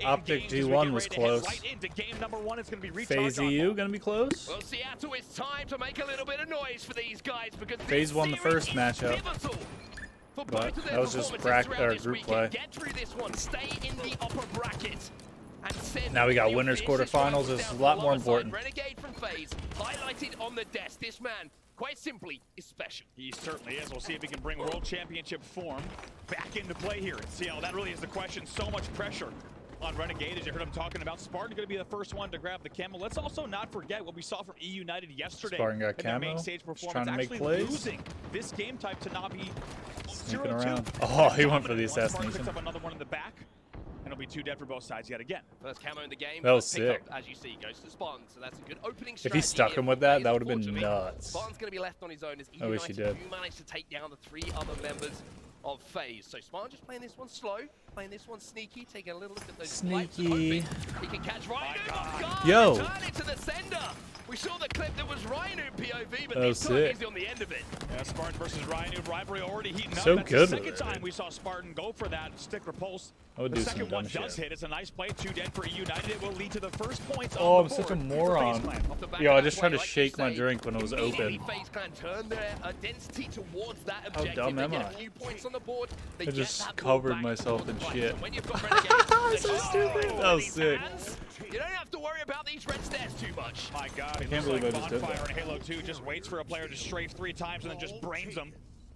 Optic G1 was close. FaZe EU gonna be close. Well, Seattle, it's time to make a little bit of noise for these guys because FaZe won the first matchup, but that was just group play. Get through this one, stay in the upper bracket. Now we got winners quarterfinals. This is a lot more important. Renegade from FaZe, highlighted on the desk. This man, quite simply, is special. He certainly is. We'll see if he can bring World Championship form back into play here. And see how that really is the question. So much pressure on Renegade, as you heard him talking about. Spartan going to be the first one to grab the camo. Let's also not forget what we saw from EUnited yesterday. Spartan got in their camo. main stage performance. Trying to make actually plays. Losing this game type to not be Sneaking around. Oh, he went for the Spartan assassination. picks up another one in the back. And it'll be 2 dead for both sides yet again. First camo in the game. That was pick sick. Up, as you see, goes to Spartan, so that's a good opening If he stuck him with that, that would have been nuts. Spartan's going to be left on his own as I wish he did. who managed to take down the 3 other members of FaZe. So Spartan just playing this one slow, playing this one sneaky, taking a little look at those Sneaky. lights, hoping he can catch Ryan off guard. Yo. Turn it to the sender. We saw the clip that was Ryan POV, but That was this time sick. he's on the end of it. Yeah, Spartan versus Ryan, rivalry already heating up. So That's good the with second it. time we saw Spartan go for that stick repulse. I would The do some second one dumb does shit. hit. It's a nice play. 2 dead for EUnited. It will lead to the first points Oh, on I'm the such a board. moron. Off the back Yo, of I that just tried play, to like shake you my say, drink when it was immediately open. FaZe Clan turn their identity towards that objective. dumb They am get I? a few points on the board. They I get just that ball covered back myself towards in the fight. shit. So when you've got Renegade, So stupid. That was these sick. hands, you don't have to worry about these red stairs too much. My God, I it can't looks believe like I just did Bonfire that. in Halo 2 just waits for a player to strafe 3 times and then just brains them.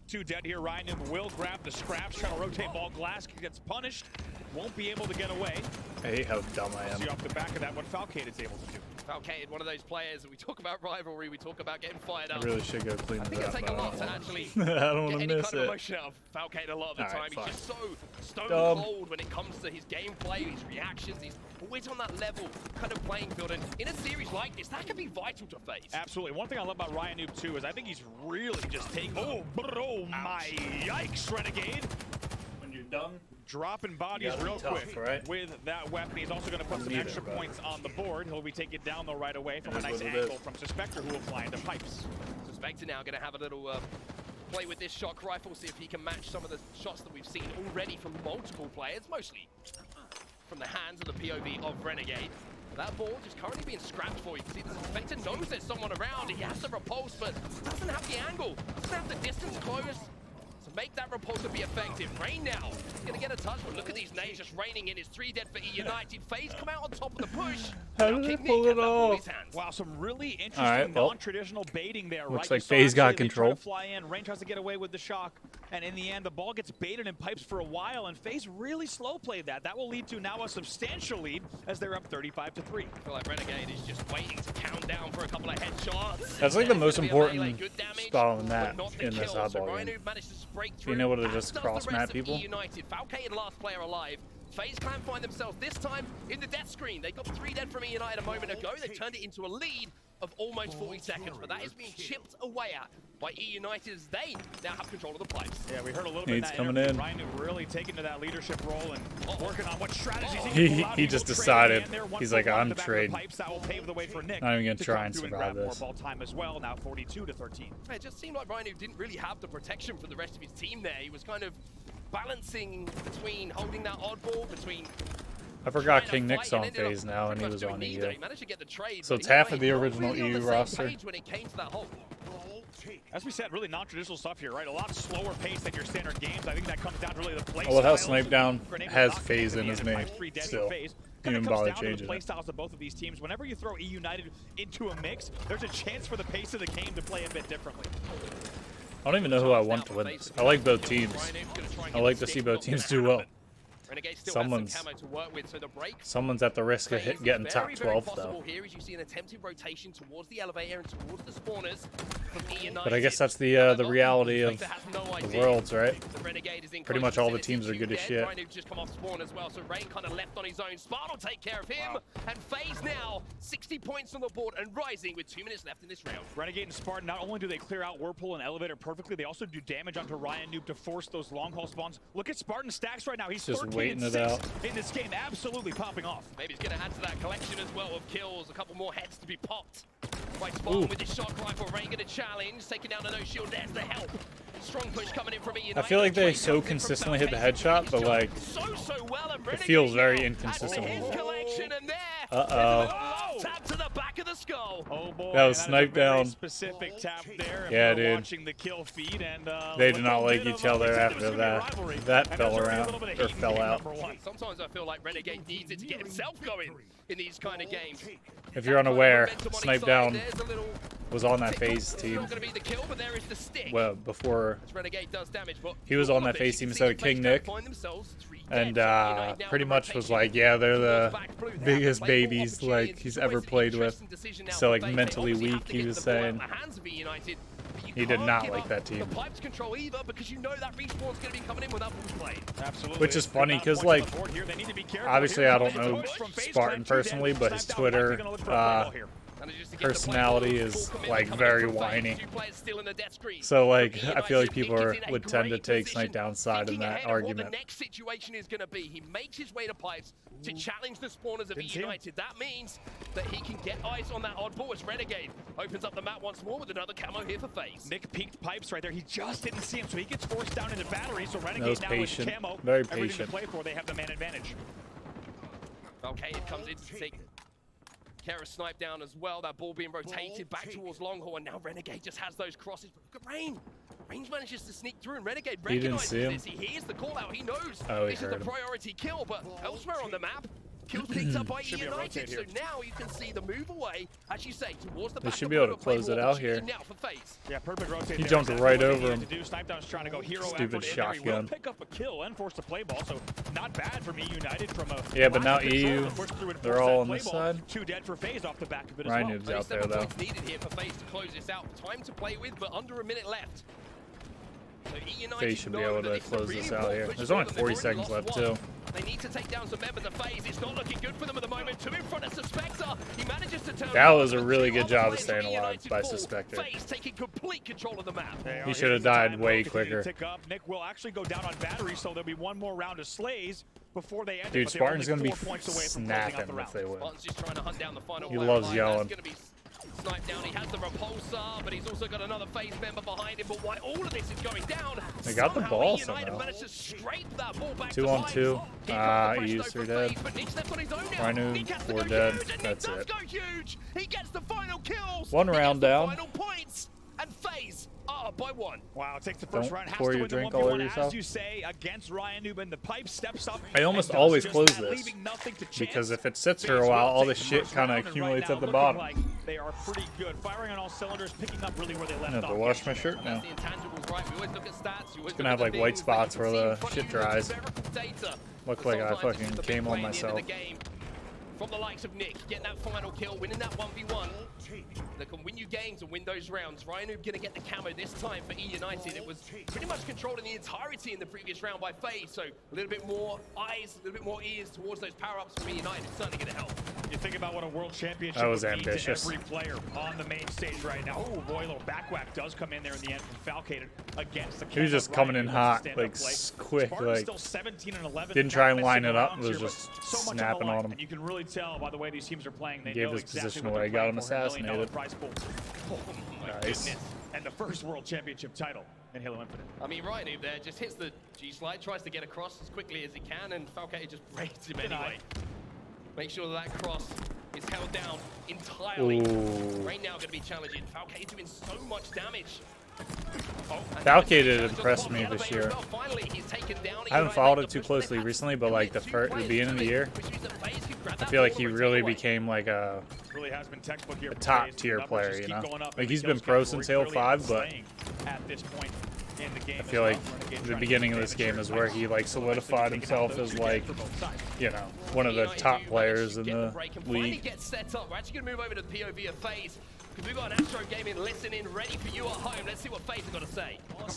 2 dead here. Ryan will grab the scraps, trying to rotate ball. Glass gets punished. Won't be able to get away. I hate how dumb I am. See off the back of that what Falcade is able to do. Falcade, one of those players that we talk about rivalry, we talk about getting fired I up. really should go clean I it think it'll up. take a lot to actually I don't want get to any miss kind of it. emotion out of Falcade a lot of the Alright, time. fine. He's just so stone Dumb. cold when it comes to his gameplay, his reactions. He's always on that level kind of playing field. And in a series like this, that can be vital to FaZe. Absolutely. One thing I love about Ryan Noob too is I think he's really just taking. Oh my yikes, Renegade. When you're done, Dropping bodies gotta be real tough, quick right? with that weapon. He's also going to put some Neither, extra but- points on the board. He'll be taken down though right away from It a is nice what it angle is. from Suspector, who will fly into pipes. Suspector now going to have a little play with this shock rifle, see if he can match some of the shots that we've seen already from multiple players, mostly from the hands of the POV of Renegade. That ball just currently being scrapped for. You can see the Suspector knows there's someone around. He has the repulse, but doesn't have the angle, doesn't have the distance close to make that repulsor be effective. Rain now, he's gonna get a touch, but look at these nades just raining in. It's 3 dead for EUnited. FaZe come out on top of the push. How Now did they King pull Nick it has that ball in off? his hands. Wow, some really interesting Alright, well, non-traditional baiting there. looks right? like You saw FaZe got actually they try control. to fly in. Rain tries to get away with the shock, and in the end, the ball gets baited in pipes for a while, and FaZe really slow played that. That will lead to now a substantial lead as they're up 35-3. I feel like Renegade is just waiting to count down for a couple of headshots. That's like the It's most gonna be a melee, important good damage, spot on but that not the in this kill. So oddball Rhino game. manages to break Being through, able to as just does cross the map rest of people. EUnited. Falcade, last player alive. FaZe Clan find themselves this time in the death screen. They got 3 dead from EUnited a moment ago. They turned it into a lead of almost 40 seconds, but that is being chipped away at by EUnited as they now have control of the pipes. Yeah, we heard a little bit in He's that coming interview. in. Ryan really taking to that leadership role and working on what strategies He just decided. He's like, I'm trading. That will pave the way for Nick. Not even gonna to try come and through survive grab this. More ball time as well. Now 42-13. It just seemed like Rhino didn't really have the protection for the rest of his team there. He was kind of balancing between holding that oddball, between I forgot trying to King fight Nick's and on ended up FaZe now, and pretty he much was doing on neither. EU. He managed to get the trade, So but it's either half way, of the not original really on EU the same roster. page when it came to that hole. As we said, really non-traditional stuff here, right? A lot slower pace than your standard games. I think that comes down to really the play I love how styles. Snipe Down Grenade has knocked FaZe into in the his end of name 5-3 dead for still. FaZe. Didn't Kinda even comes bother down to the changing play it. styles of both of these teams. Whenever you throw EUnited into a mix, there's a chance for the pace of the game to play a bit differently. I don't even know who I want to win this. I like both teams. I like to see both teams do well. Renegade still Someone's- has some camo to work with, so the break Someone's at the risk of phase getting is top very, very 12 possible though. here as you see an attempted rotation towards the elevator and towards the spawners from EUnited. But I guess that's the reality of the worlds, right? The Renegade is in Pretty close much all the vicinity. teams are good as Dead. shit. Rhino just come off spawn as well, so Rain kind of left on his own. Spartan will take care of him, and FaZe now 60 points on the board and rising with 2 minutes left in this round. Renegade and Spartan, not only do they clear out Whirlpool and Elevator perfectly, they also do damage onto Ryan Noob to force those long haul spawns. Look at Spartan stacks right now. He's Just 13 waiting and it 6 out. in this game, absolutely popping off. Maybe he's going to add to that collection as well of kills. A couple more heads to be popped by Spartan with his shock rifle. Rain going to challenge, taking down a no shield. There's the help. Strong push coming in from EUnited. I feel like they so consistently hit the headshot, but like it feels very inconsistent. Uh-oh. Tap to the back of the skull. Oh boy, That was sniped down. Specific tap there. Yeah, dude. Watching the kill feed and, they did not like each other after that. That fell around, or fell out. Sometimes I feel like Renegade needs it to get himself going in these kind of games. If you're unaware, Snipe Down was on that FaZe team. Well, before he was on that FaZe team instead of King Nick, and pretty much was like, yeah, they're the biggest babies like he's ever played with. So like mentally weak, he was saying. He did not like that team. Which is funny because, like, obviously I don't know Spartan personally, but his Twitter personality is like very whiny. So like I feel like people would tend to take Snipe Down's side in that argument. The next situation is going to be he makes his way to pipes to challenge the spawners of EUnited. That means that he can get eyes on that oddball as Renegade opens up the map once more with another camo here for FaZe. Nick peeked pipes right there. He just didn't see him, so he gets forced down into battery. So Renegade now patient, with camo, very everything patient. to play for. They have the man advantage. Okay, it comes in to take care of Snipe Down as well. That ball being rotated back towards Longhorn, and now Renegade just has those crosses. But look at Rain. Range manages to sneak through, and Renegade recognizes this. He hears the call out. He knows this is the priority kill, but elsewhere on the map, kills picked up by EUnited. So now you can see the move away, as you say, towards the back. They should be able to close it out here. Now for FaZe. Yeah, perfect rotate. He jumped right over him. Snipe Down's trying to go hero Stupid shotgun. He will pick up a kill and force the play ball, so not bad from EUnited from a. Yeah, but now EU, they're all on this side. 2 dead for FaZe off the back of it as well. Rhinoob's out there though. Needed here for FaZe to close this out. Time to play with, but under a minute left. So FaZe should be able to close this out here. There's only 40 seconds left too. They need to take down some members of FaZe. It's not looking good for them at the moment. 2 in front of Suspector. He manages to turn. That was a really good job of staying alive by Suspector. FaZe taking complete control of the map. He should have died way quicker. Nick will actually go down on battery, so there'll be one more round of slays before they end. Dude, Spartan's gonna be snapping if they win. Spartan's just trying to hunt down the final. He loves yelling. Sniped down. He has the repulsor, but he's also got another FaZe member behind him. But while all of this is going down, they got the ball somehow. 2 on 2. EU's 3 dead. Rhino 4 dead. That's it. He gets the final kills. 1 round down. Final points, and FaZe are by 1. Wow, takes the first round. Pour your drink all over yourself. As you say, against RYANOOB, the pipe steps up. I almost always close this because if it sits for a while, all this shit kind of accumulates at the bottom. They are pretty good, firing on all cylinders, picking up really where they left I have off. to wash my shirt now. It's gonna have like white spots where the shit dries. Look like I fucking came on myself. From the likes of Nick, getting that final kill, winning that 1v1. They can win you games and win those rounds. RYANOOB gonna get the camo this time for EUnited. It was pretty much controlled in the entirety in the previous round by FaZe, so a little bit more eyes, a little bit more ears towards those power-ups from EUnited. It's certainly gonna help. You think about what a world championship that was would mean ambitious. to every player on the main stage right now. Oh boy, a little back whack does come in there in the end from Falcated against the. He was just coming in hot, like quick, like didn't try and line it up. Was just snapping on him. And you can really tell by the way these teams are playing. They gave know his exactly position what away, they're got him playing for. assassinated. Prize pool. Oh my goodness. And the first world championship title in Halo Infinite. I mean, RYANOOB there just hits the G-slide, tries to get across as quickly as he can, and Falcated just raids him anyway. Make sure that cross is held down entirely. Right now going to be challenging. Falcated doing so much damage. Falcated impressed me this year. I haven't followed it too closely recently, but like the beginning of the year, I feel like he really became like a top tier player, you know? Like he's been pro since Halo 5, but I feel like the beginning of this game is where he like solidified himself as like, you know, one of the top players in the league. We're actually going to move over to the POV of FaZe. We've got an Astro Gaming listening, ready for you at home. Let's see what FaZe have got to say. Long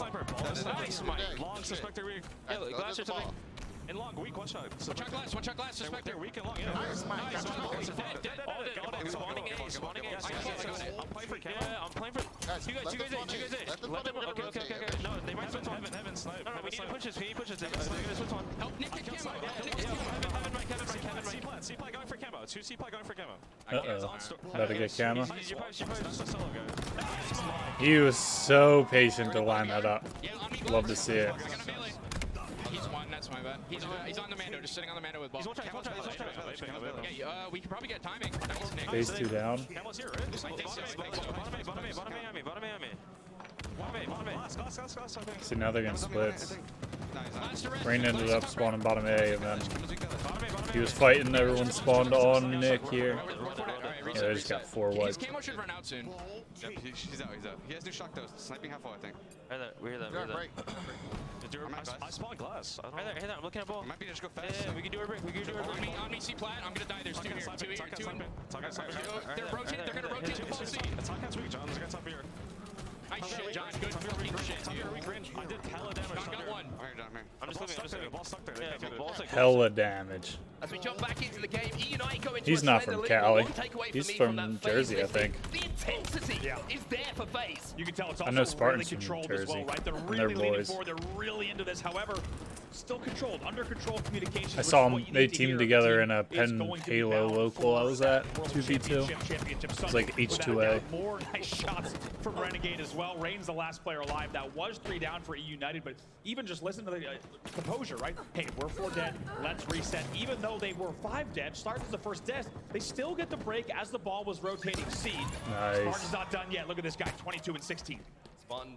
Suspector weak. Glass or something. In long, weak, one shot. One shot glass, Suspector. Weak and long, yeah. Nice. Dead. Spawning A, spawning A. I'm playing for camo. Yeah, I'm playing for... You guys A. Let them... Okay. No, they might switch on. Heaven, snipe. No, we need pushes. They're gonna switch on. Help Nick get camo. Kevin, right. C-plant, going for camo. It's 2C play going for camo. About to get camo. You're just a solo guy. He was so patient to line that up. Love to see it. He's one, that's my bad. He's on the Mando, just sitting on the Mando with ball. Okay, we can probably get timing. Nice, Nick. Phase 2 down. Camo's here, right? Bottom A. See, now they're getting splits. Rain ended up spawning bottom A, and then he was fighting. Everyone spawned on Nick here. Yeah, they just got 4 His wipes. camo should run out soon. Yep, he's out. He has new shock though. Sniping half wall, I think. We hear that. I spawned glass. I don't know. Hey there, I'm looking at ball. Might be just go fast. Yeah, we can do a break. On me, C plat. I'm gonna die. There's two here. They're gonna rotate to full C. Talkat's weak, John. There's a guy top here. Nice shit, John. Good shit, dude. I did hella damage. John got one. Alright, John, man. I'm just living. The ball's stuck there. Yeah, the ball's like Hella damage. As we jump back into the game, EUnited go into He's a not slender from lead. Cali. One takeaway He's for me from that FaZe Jersey, I listing. think. The intensity is there for FaZe. You can tell it's I also know Spartan's really from controlled as well, Jersey, right? They're and really they're leaning boys. forward. They're really into this. However, still controlled, under control communication. I saw them. They teamed together in a Penn Halo local I was at, 2v2. It was like H2A. More nice shots from Renegade as well. Rain's the last player alive. That was 3 down for EUnited, but even just listen to the composure, right? Hey, we're 4 dead. Let's reset. Even though they were 5 dead, starts as the first death, they still get the break as the ball was rotating C. Nice. Spartan's not done yet. Look at this guy, 22 and 16. Spartan.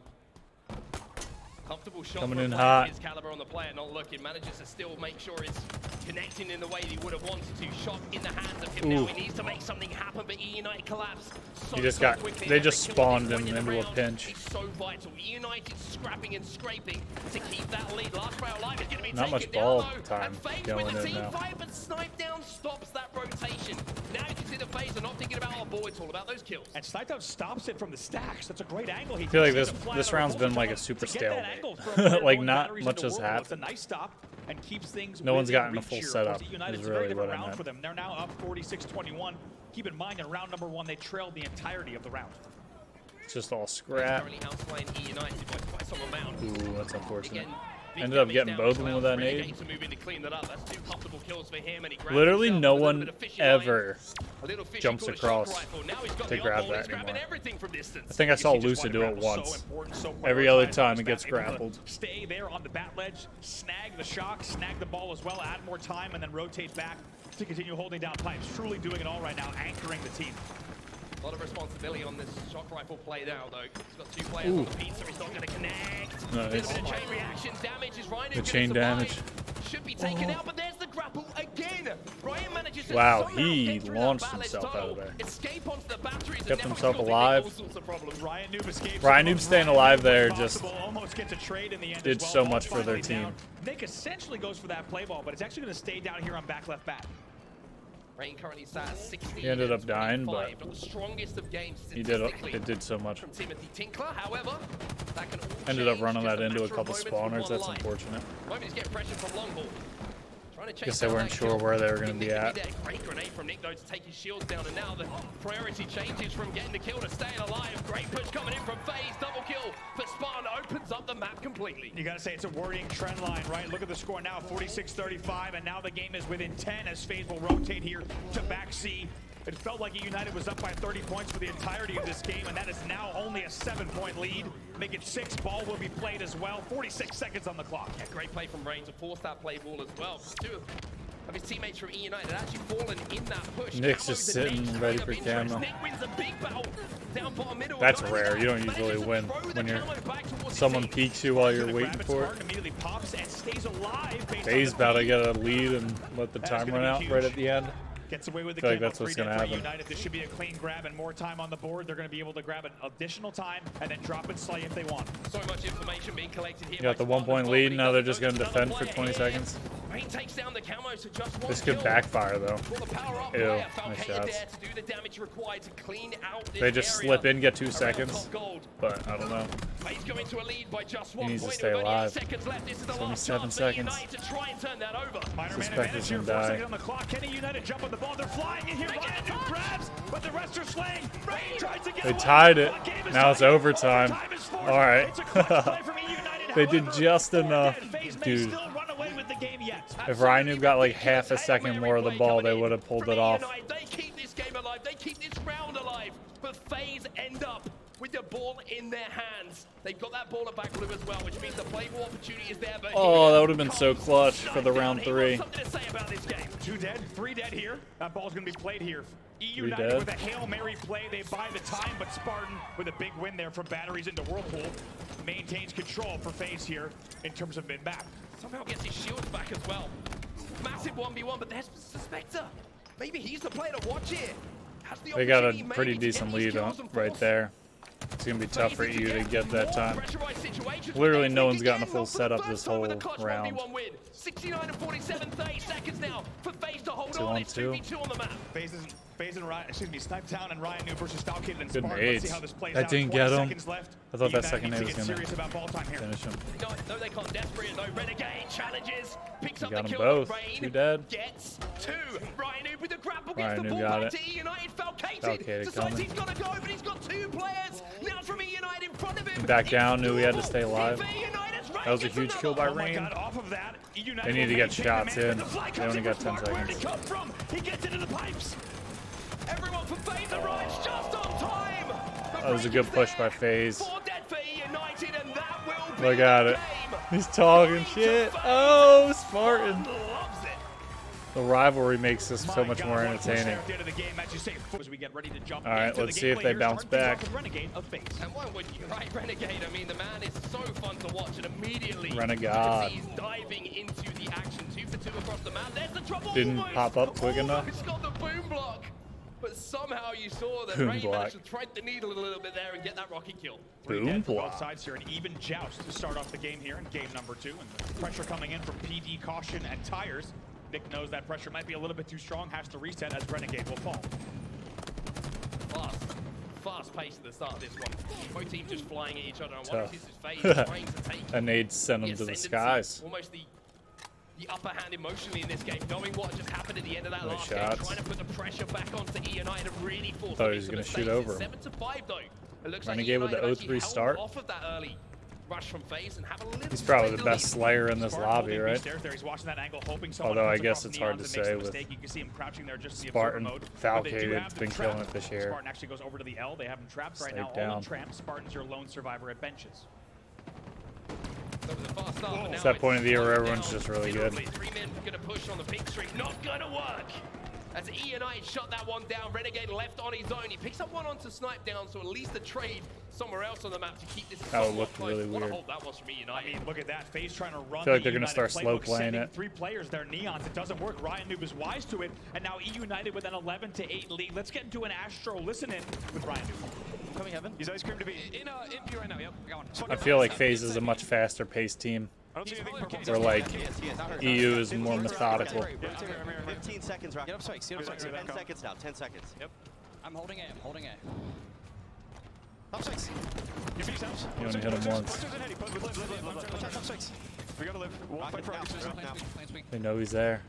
Comfortable shot Coming for in a player hot. his caliber on the player, not looking. Manages to still make sure it's connecting in the way he would have wanted to. Shot in the hands of him now. He needs to make something happen, but EUnited collapse so, He just so got. quickly. They Every just kill spawned they him win in the into a round pinch. is so vital. EUnited scrapping and scraping to keep that lead. Last player alive is going to be Not taken much down, ball though. time And FaZe going with the in team now. fight, but snipe down stops that rotation. Now you can see the FaZe are not thinking about our board, it's all about those kills. And Snipe stops it from the stacks. That's a great angle. I feel like this round's been like a super stalemate. Like not much has It's a happened. nice stop and keeps things. No one's within gotten a reach full here. setup, Of course, EUnited, is it's a very really different what I round meant. for them. They're now up 46-21. Keep in mind, in round number 1, they trailed the entirety of the round. It's just all scrap. Currently outplaying EUnited by quite some amount. Ooh, that's unfortunate. Again, big Ended up damage getting down both as of them well. with that Renegade nade. to move in to clean that up. That's 2 comfortable kills for him, and he grabs Literally himself no with a little one bit of fishing line. ever A little fishy jumps called a across shock rifle. Now he's got to the grab on-ball, that he's grabbing anymore. everything from distance. I think I saw You see just Lucid do it one grab, once. so important, so Every other prioritized. time it Able gets to grappled. Stay there on the bat ledge, snag the shock, snag the ball as well, add more time, and then rotate back to continue holding down pipes. Truly doing it all right now, anchoring the team. A lot of responsibility on this shock rifle play now, though. He's got 2 players on the beat, so he's not going to connect. Nice. There's a bit of chain reaction. Damage is Ryan. The chain damage. Should be taken out, but there's the grapple again. Ryan manages to Wow, somehow he get through that launched balance himself out tunnel, of there. escape onto the batteries, and Kept now himself he's causing alive. all sorts of problems. Ryan Noob escapes. Ryan Noob staying alive there just almost gets a trade in the end did as well. so much for their Finally down. team. Nick essentially goes for that play ball, but it's actually going to stay down here on back left back. Rain currently sat at 16. He ended up and dying, 25, but not the strongest of games He did. statistically It did so much. from Timothy Tinkler. However, that can all Ended up change running just that into a matter of couple moments with spawners. one That's life. unfortunate. Moment he's getting pressure from long ball. Trying to chase Guess they down weren't that sure kill. where they were gonna Nick be can at. there. Great grenade from Nick though to take his shields down, and now the priority changes from getting the kill to staying alive. Great push coming in from FaZe. Double kill for Spartan opens up the map completely. You got to say it's a worrying trend line, right? Look at the score now, 46-35, and now the game is within 10 as FaZe will rotate here to back C. It felt like EUnited was up by 30 points for the entirety of this game, and that is now only a 7-point lead. Make it 6. Ball will be played as well. 46 seconds on the clock. Yeah, great play from Rain to force that play ball as well. 2 of his teammates from EUnited had actually fallen in that push. Nick's just Camo's the sitting next ready line for of interest. camo. Nick wins a big battle down bottom middle. That's Not only rare. that, You don't manages usually to win throw the when you're camo back towards someone his team. peeks you while you're Gonna waiting grab it, for Spartan it. immediately pops and stays alive. based on FaZe the about to feed. get a lead and let the That is time gonna run be out huge. right at the end. Gets away with the Feel like kill. that's what's 3 gonna dead for happen. EUnited. This should be a clean grab and more time on the board. They're going to be able to grab an additional time and then drop and slay if they want. So much information being collected here. You got the 1-point lead. Now they're just going to defend for 20 seconds. Rain takes down the camo, so just one This could kill. backfire though. For the power-up Ew, player, nice Falcao shots. there to do the damage required to clean out this They just area slip in, get 2 around seconds, top gold. but I don't know. He's going to a lead by just 1 needs to point. stay With only 8 alive. seconds left. This is the last 27 chance seconds. for EUnited to try and turn that over. Minor man Suspect advantage is here. gonna 4 die. seconds on the clock. Can EUnited jump on the ball? They're flying in here. Ryan Noob grabs, but the rest are slaying. Rain tries to get They away. tied it. The game is Now it's tied. overtime. Overtime is forced. All right. It's a clutch play from EUnited. They did However, just 4 enough, dead. FaZe may dude. still run away with the game yet. If Rhino got like half a second more of the ball, they would have pulled it off. They keep this game alive. They keep this round alive. But FaZe end up with the ball in their hands. They've got that ball at back blue as well, which means the play ball opportunity is there. But oh, that would have been so clutch for the round 3. Something to say about this game. 2 dead, 3 dead here. That ball's going to be played here. EUnited with a Hail Mary play. They buy the time, but Spartan with a big win there from batteries into Whirlpool maintains control for FaZe here in terms of mid-map. Somehow gets his shields back as well. Massive 1v1, but there's Suspector. Maybe he's the player to watch here. They got a pretty decent lead right there. It's going to be tough for EU to get that time. Literally no one's gotten a full setup this whole round. 69 and 47, 30 seconds now for FaZe to hold 2 on. on It's 2. 2v2 on the map. FaZe and Ryan, excuse me, Snipetown and Ryan New versus Falcon and Good Spartan. Let's see nades. how this plays That out. didn't 20 get him. seconds left. I thought that EUnited second needs nade to was get going serious about ball time to here. finish him. No, they can't. Desperate though. Renegade challenges. Picks up Got the them kill. both. Rain 2 dead. gets 2. Ryan with the grapple gets Ryan the New ball got back it. to EUnited. Falcated. Falcated Decides coming. he's got to go, but he's got 2 players. Now from EUnited in front of him. Back down, It's knew he had to doable. stay alive. That That was a huge kill by Oh my Rain. God, off of that, EUnited They need to will get maintain shots the man, in. but the fly They comes only in got for 10 Spartan. Where'd he seconds. come from? He gets into the pipes. Everyone for FaZe arrives just on time. That was a good push by FaZe. 4 dead for EUnited, and that will be Look at the it. game. He's talking shit. Oh, Spartan. Loves it. The rivalry makes this so My much God, more one push there entertaining. at the end of the game, as you say, as we get ready to jump All right, into the let's see if gameplay they here, bounce starting things back. off with Renegade of FaZe. And why would you, right? Renegade, I mean, the man is so fun to watch, and immediately Renegade. you can see he's diving into the action. 2 for 2 across the map. There's the trouble. Didn't pop up quick enough. Almost got the boom block. But somehow you saw that Boom Rain block. managed to thread the needle a little bit there and get that rocket kill. Boom Dead for block. both sides here, an even joust to start off the game here in game number 2. And the pressure coming in from PD, Caution, and Tires. Nick knows that pressure might be a little bit too strong, has to reset as Renegade will fall. Fast pace at the start of this one. Both teams just flying at each other. And Tough. one is FaZe trying to take And they'd send them to the ascendancy, skies. Almost the upper hand emotionally in this game, knowing what just happened at the end of that Nice last shots. game, trying to put the pressure back onto EUnited and really force Thought them he was into gonna mistakes. shoot over It's him. 7-5 though. It looks Renegade like with the EUnited 0-3 actually start. held off of that early rush from FaZe and have a little He's probably bit the of best lead. Slayer in this Spartan lobby, holding right? stairs there. He's watching that angle, hoping someone Although I comes guess across it's hard neons to and makes say the with mistake. You can see him crouching there just to the Spartan, observer mode. But they do Falcated, have them been trapped. killing it this year. Spartan actually goes over to the L. They have him trapped right now. Snake All down. in tramp. Spartan's your lone survivor at benches. That was a fast start, but It's now that point of the year where slowing everyone's down just really good. considerably. 3 men gonna push on the pink streak. Not gonna work. As EUnited shut that one down, Renegade left on his own. He picks up one onto Snipe down, so at least a trade somewhere else on the map to keep this. That would look close. really What a weird. hold that was from EUnited. I mean, look at that. FaZe trying to run. I feel like the they're gonna EUnited start slow playbook, playing sending it. 3 players there, Neons. It doesn't work. Ryan Noob is wise to it, and now EUnited with an 11-8 lead. Let's get into an Astro listen-in with Ryan Noob. Coming, Heaven. He's ice cream to be in P right now. Yep, I got one. I feel like FaZe is a much faster paced team. I don't see anything purple. Where like He EU is more methodical. 15 seconds, Rock. Get up spikes, get up spikes. 10 seconds now, 10 seconds. Yep. I'm holding A, I'm holding A. Top six. You finish out. You only hit him once. Top six. We gotta live. We'll fight for our Now. They know he's there.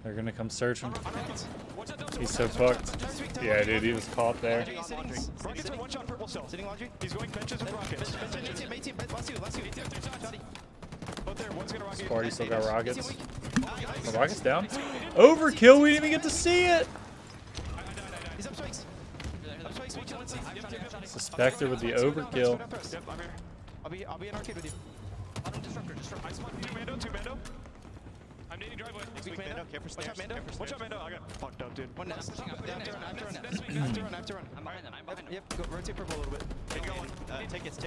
They're gonna come search him. He's so fucked. Yeah, dude, he was caught there. Rockets are one shot purple cell. Sitting laundry. He's going benches with rockets. Main team. Last you. Both there. One's gonna rocket. Sparty still got rockets. The rockets down. Overkill. We didn't even get to see it. He's up spikes. Up spikes. We kill one. Suspector with the overkill. Yep, I'm here. I'll be in arcade with you. I spawned two Mando. I'm needing driveway. Weak Mando. Care for stairs. Watch out, Mando. I got fucked up, dude. One nest. I have to run. I'm behind them, I'm behind them. Yep, go rotate purple a little bit. Tickets.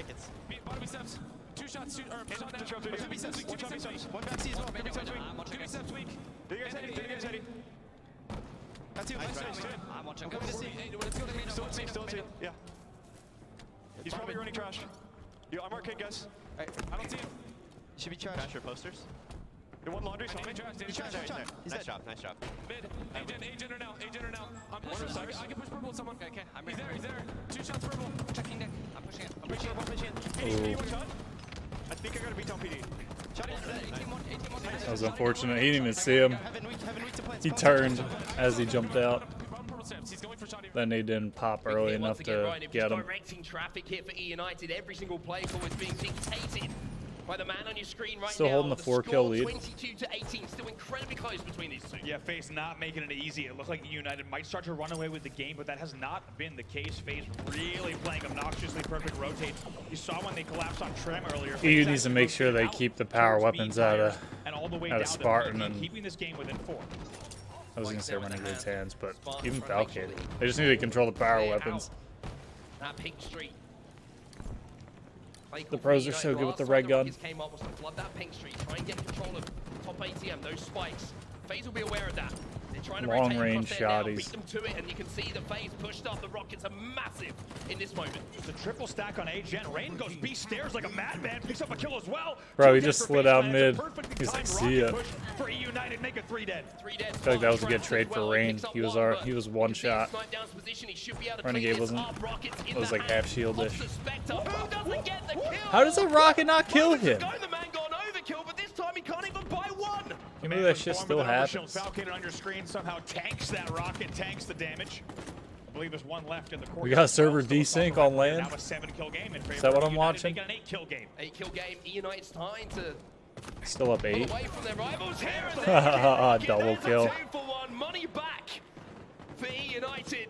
Bottom steps. 2 shots. One shot down. One B steps. One back C as well. I'm watching A. Steps weak. Do you guys ready? That's you. I'm watching I'm coming to see. Still at C. Yeah. He's probably running trash. Yo, I'm arcade, guys. Alright. I don't see him. Should be trash. Trash or posters. The one laundry saw me. He's trash. Nice job. Mid. Agent or now. I'm I can push purple with someone. Okay, I'm ready. He's there. 2 shots purple. Checking deck. I'm pushing it. PD, one shot. I think I got a beat on PD. That was unfortunate. He didn't even see him. Heaven weak to plants. He turned as he jumped out. Purple steps. He's going for shot. Then they didn't pop early enough to get him. Directing traffic here for EUnited. Every single play forward is being dictated By the man on your screen right Still now, holding the 4-kill lead. 22 to 18, still incredibly close between these two. Yeah, FaZe not making it easy. It looked like EUnited might start to run away with the game, but that has not been the case. FaZe really playing obnoxiously perfect rotates. You saw when they collapsed on Trem earlier. EU needs to make sure they keep the power weapons out of Spartan and keeping this game within 4. I was gonna say Renegade's hands, but even Falcade. They just need to control the power weapons. That pink street. The pros are so good with the red gun. Came up was to flood that pink street, try and get control of top ATM, those spikes. FaZe will be aware of that. They're trying to Long rotate range across there now, shotties. beat them to it, and you can see the FaZe pushed up. The Rockets are massive in this moment. The triple stack on A-Gen. Rain goes B stairs like a madman, picks up a kill as well. Bro, he just slid out mid. He's like, see ya. For EUnited, make it 3 dead. 3 dead. I feel like that was a good trade for Rain. He was one shot. Renegade wasn't. It was like half shieldish. How does a rocket not kill him? The man got an overkill, but this time he can't even buy one. You know that shit still happens. Falcon on your screen somehow tanks that rocket, tanks the damage. I believe there's one left in the court. We got server desync on land. Now a 7-kill game in favor Is that what of I'm EUnited. watching? They got an 8-kill game. 8-kill game. EUnited's time to Still up 8. away from their rivals here. Double kill. 2-for-1. Money back for EUnited.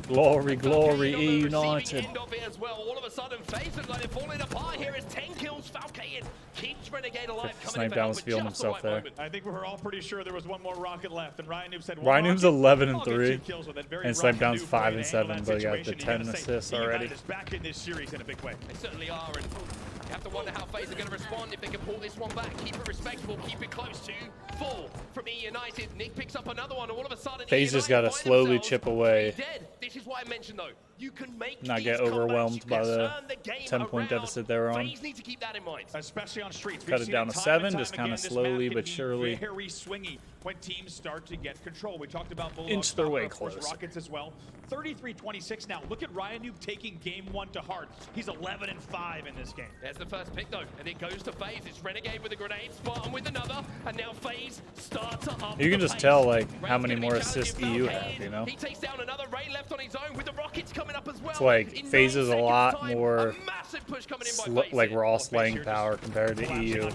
Glory, glory, United. EUnited. As well. All of a sudden, FaZe look like they're falling apart here as 10 kills. Falcade keeps Renegade alive. Snipe Down was feeling himself there. I think we were all pretty sure there was one more rocket left, and Ryan Noob said Ryan Noob's 11 and 3, and Snipe Down's 5 and 7, but he got the 10 assists already. Is back in this series in a big way. They certainly are, and you have to wonder how FaZe are going to respond if they can pull this one back. Keep it respectable, keep it close to 4 from EUnited. Nick picks up another one. All of a sudden, FaZe just got to slowly chip away. This is why I mentioned though, you can make Not get overwhelmed by the 10-point deficit they were on. FaZe need to keep that in mind, especially on streets. Cut it down to 7, just kind of slowly but surely. Very swingy when teams start to get control. We talked about inch their way close. Rockets as well. 33-26 now. Look at Ryan Noob taking game 1 to heart. He's 11 and 5 in this game. There's the first pick though, and it goes to FaZe. It's Renegade with a grenade, Spartan with another, and now FaZe starts to up. You can just tell like how many more assists EU have, you know? He takes down another. Rain left on his own with the Rockets coming up as well. It's like FaZe is a lot more like raw FaZe. slaying power compared to EU.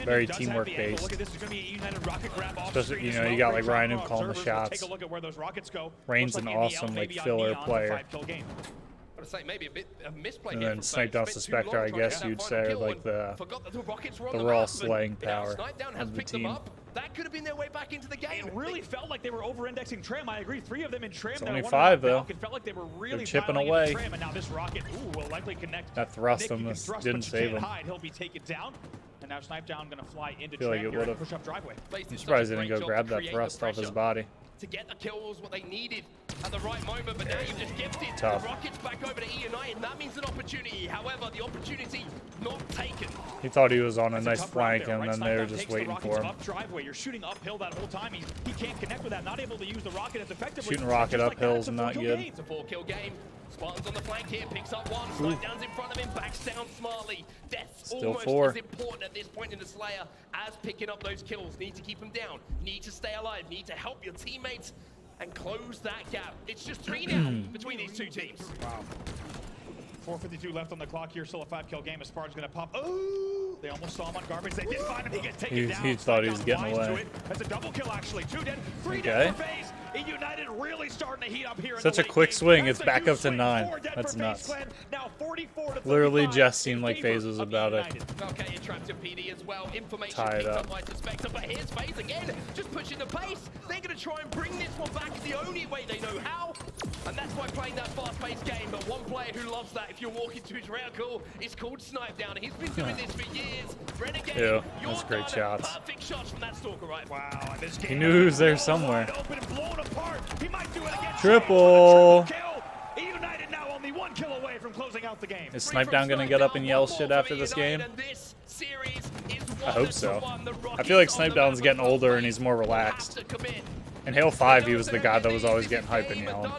Very teamwork based. Especially, you know, you got like Ryan Noob calling the shots. Rain's an awesome like filler player. And then Snipe Down Suspector, I guess you'd say, like the raw slaying power of the team. That could have been their way back into the game. It really felt like they were over-indexing Tram. I agree. 3 of them in Tram. It's only 5 though. Felt like they were really they're chipping away. Tram, and now this rocket will likely connect. That thrust on this didn't save him. He'll be taken down. And now Snipe Down going to fly into Tram. Like it would have. Push up driveway. I'm surprised they didn't go grab that thrust off his body. To get the kills, what they needed at the right moment, but now you've just gifted Tough. the Rockets back over to EUnited. That means an opportunity. However, the opportunity not taken. He thought he was on a nice flank, there, and right? then they were just waiting for him. Up driveway. You're shooting uphill that whole time. He can't connect with that. Not able to use the rocket as effectively. Shooting rocket uphill is not good. It's a 4-kill game. Spartan's on the flank here, picks up one. Snipe Down's in front of him, backs down smartly. Death's Still almost 4. as important at this point in the Slayer as picking up those kills. Need to keep them down. Need to stay alive. Need to help your teammates and close that gap. It's just 3 now between these two teams. Wow. 4:52 left on the clock here. Still a 5-kill game. As Spartan's going to pop. Oh! They almost saw him on garbage. They did find him. He gets taken down. He thought he was getting away. That's a double kill, actually. 2 dead, 3 dead for FaZe. EUnited really starting to heat up here. Such a quick swing. It's back up to 9. That's nuts. Now 44 to Literally just seemed like FaZe was about to Okay, interrupted PD as well. Information tie it picked up. by Suspector, but here's FaZe again, just pushing the pace. They're going to try and bring this one back the only way they know how, and that's by playing that fast-paced game. But one player who loves that, if you're walking to his rail call, is called Snipe Down. He's been doing this for years. Renegade, Ew, those great shots. Perfect shots from that stalker, right? Wow, and this game He knew he was there somewhere. open and blown apart. He might do it again. Triple. EUnited now only 1 kill away from closing out the game. Is Snipe Down gonna get up and yell shit after this game? I hope so. I feel like Snipe Down's getting older and he's more relaxed. In Halo 5, he was the guy that was always getting hype and yelling.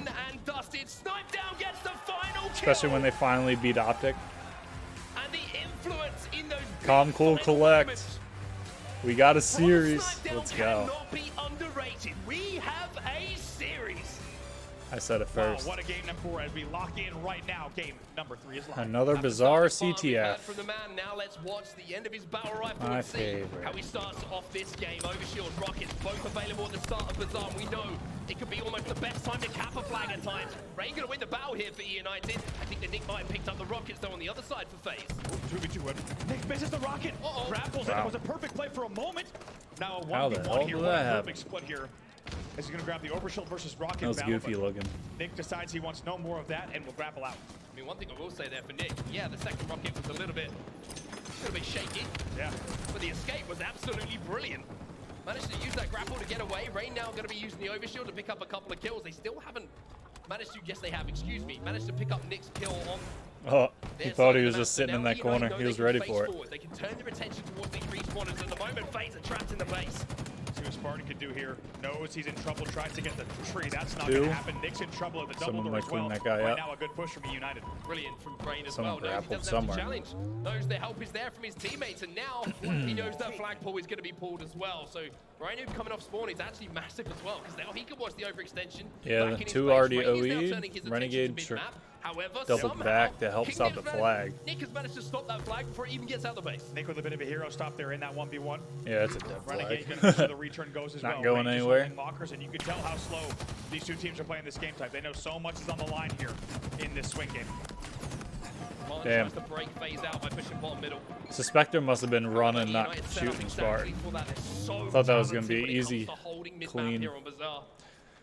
Especially when they finally beat Optic. Calm, cool, collect. We got a series. Let's go. We have a series. I said it first. What a game number 4 as we lock in right now. Game number 3 is live. Another bizarre CTF. From the man. Now let's watch the end of his battle rifle My and see favorite. how he starts off this game. Overshield, rockets, both available at the start of Bazaar. We know it could be almost the best time to cap a flag at times. Rain gonna win the battle here for EUnited. I think that Nick might have picked up the rockets though on the other side for FaZe. 2v2. Nick misses the rocket. Grapples it. It was a perfect play for a moment. Now a How the 1v1 hell here. did What that a happen? perfect split here. As he's gonna grab the overshield versus rocket. That was battle, goofy but looking. Nick decides he wants no more of that and will grapple out. I mean, one thing I will say there for Nick, yeah, the second rocket was a little bit shaky. Yeah. But the escape was absolutely brilliant. Managed to use that grapple to get away. Rain now going to be using the overshield to pick up a couple of kills. They still haven't managed to, yes they have, excuse me, managed to pick up Nick's kill on Oh, he their thought side he of was the just map. sitting in Now that EUnited corner. know He they was can ready face for it. forward. They can turn their attention towards these respawners. At the moment, FaZe are trapped in the base. See what Spartan can do here. Knows he's in trouble. Tries to get the tree. That's not Two. going to happen. Nick's in trouble at the double Someone door might as well. clean that guy Right up. now, a good push from EUnited. Brilliant from Brain as Someone well. Knows he grappled doesn't have to somewhere. challenge. Knows the help is there from his teammates, and now he knows that flagpole is going to be pulled as well. So Rhino coming off spawn is actually massive as well, because now he can watch the overextension. Yeah, back in his two base. already Rain is now OE'd. turning his attention Renegade to mid-map. However, doubled somehow, back to help King stop the Nick's flag. Nick has managed to stop that flag before it even gets out the base. Nick with a bit of a hero stop there in that 1v1. Yeah, it's a dead Renegade flag. going to make sure the return goes as Not well. going Rain just anywhere. holding lockers, and you can tell how slow these two teams are playing this game type. They know so much is on the line here in this swing game. Martin Damn. tries to break FaZe out by pushing bottom middle. Suspector must have been running, not United set up shooting exactly Spartan. for that. They're so Thought that was gonna talented be when it comes easy, to holding mid-map clean, here on Bazaar.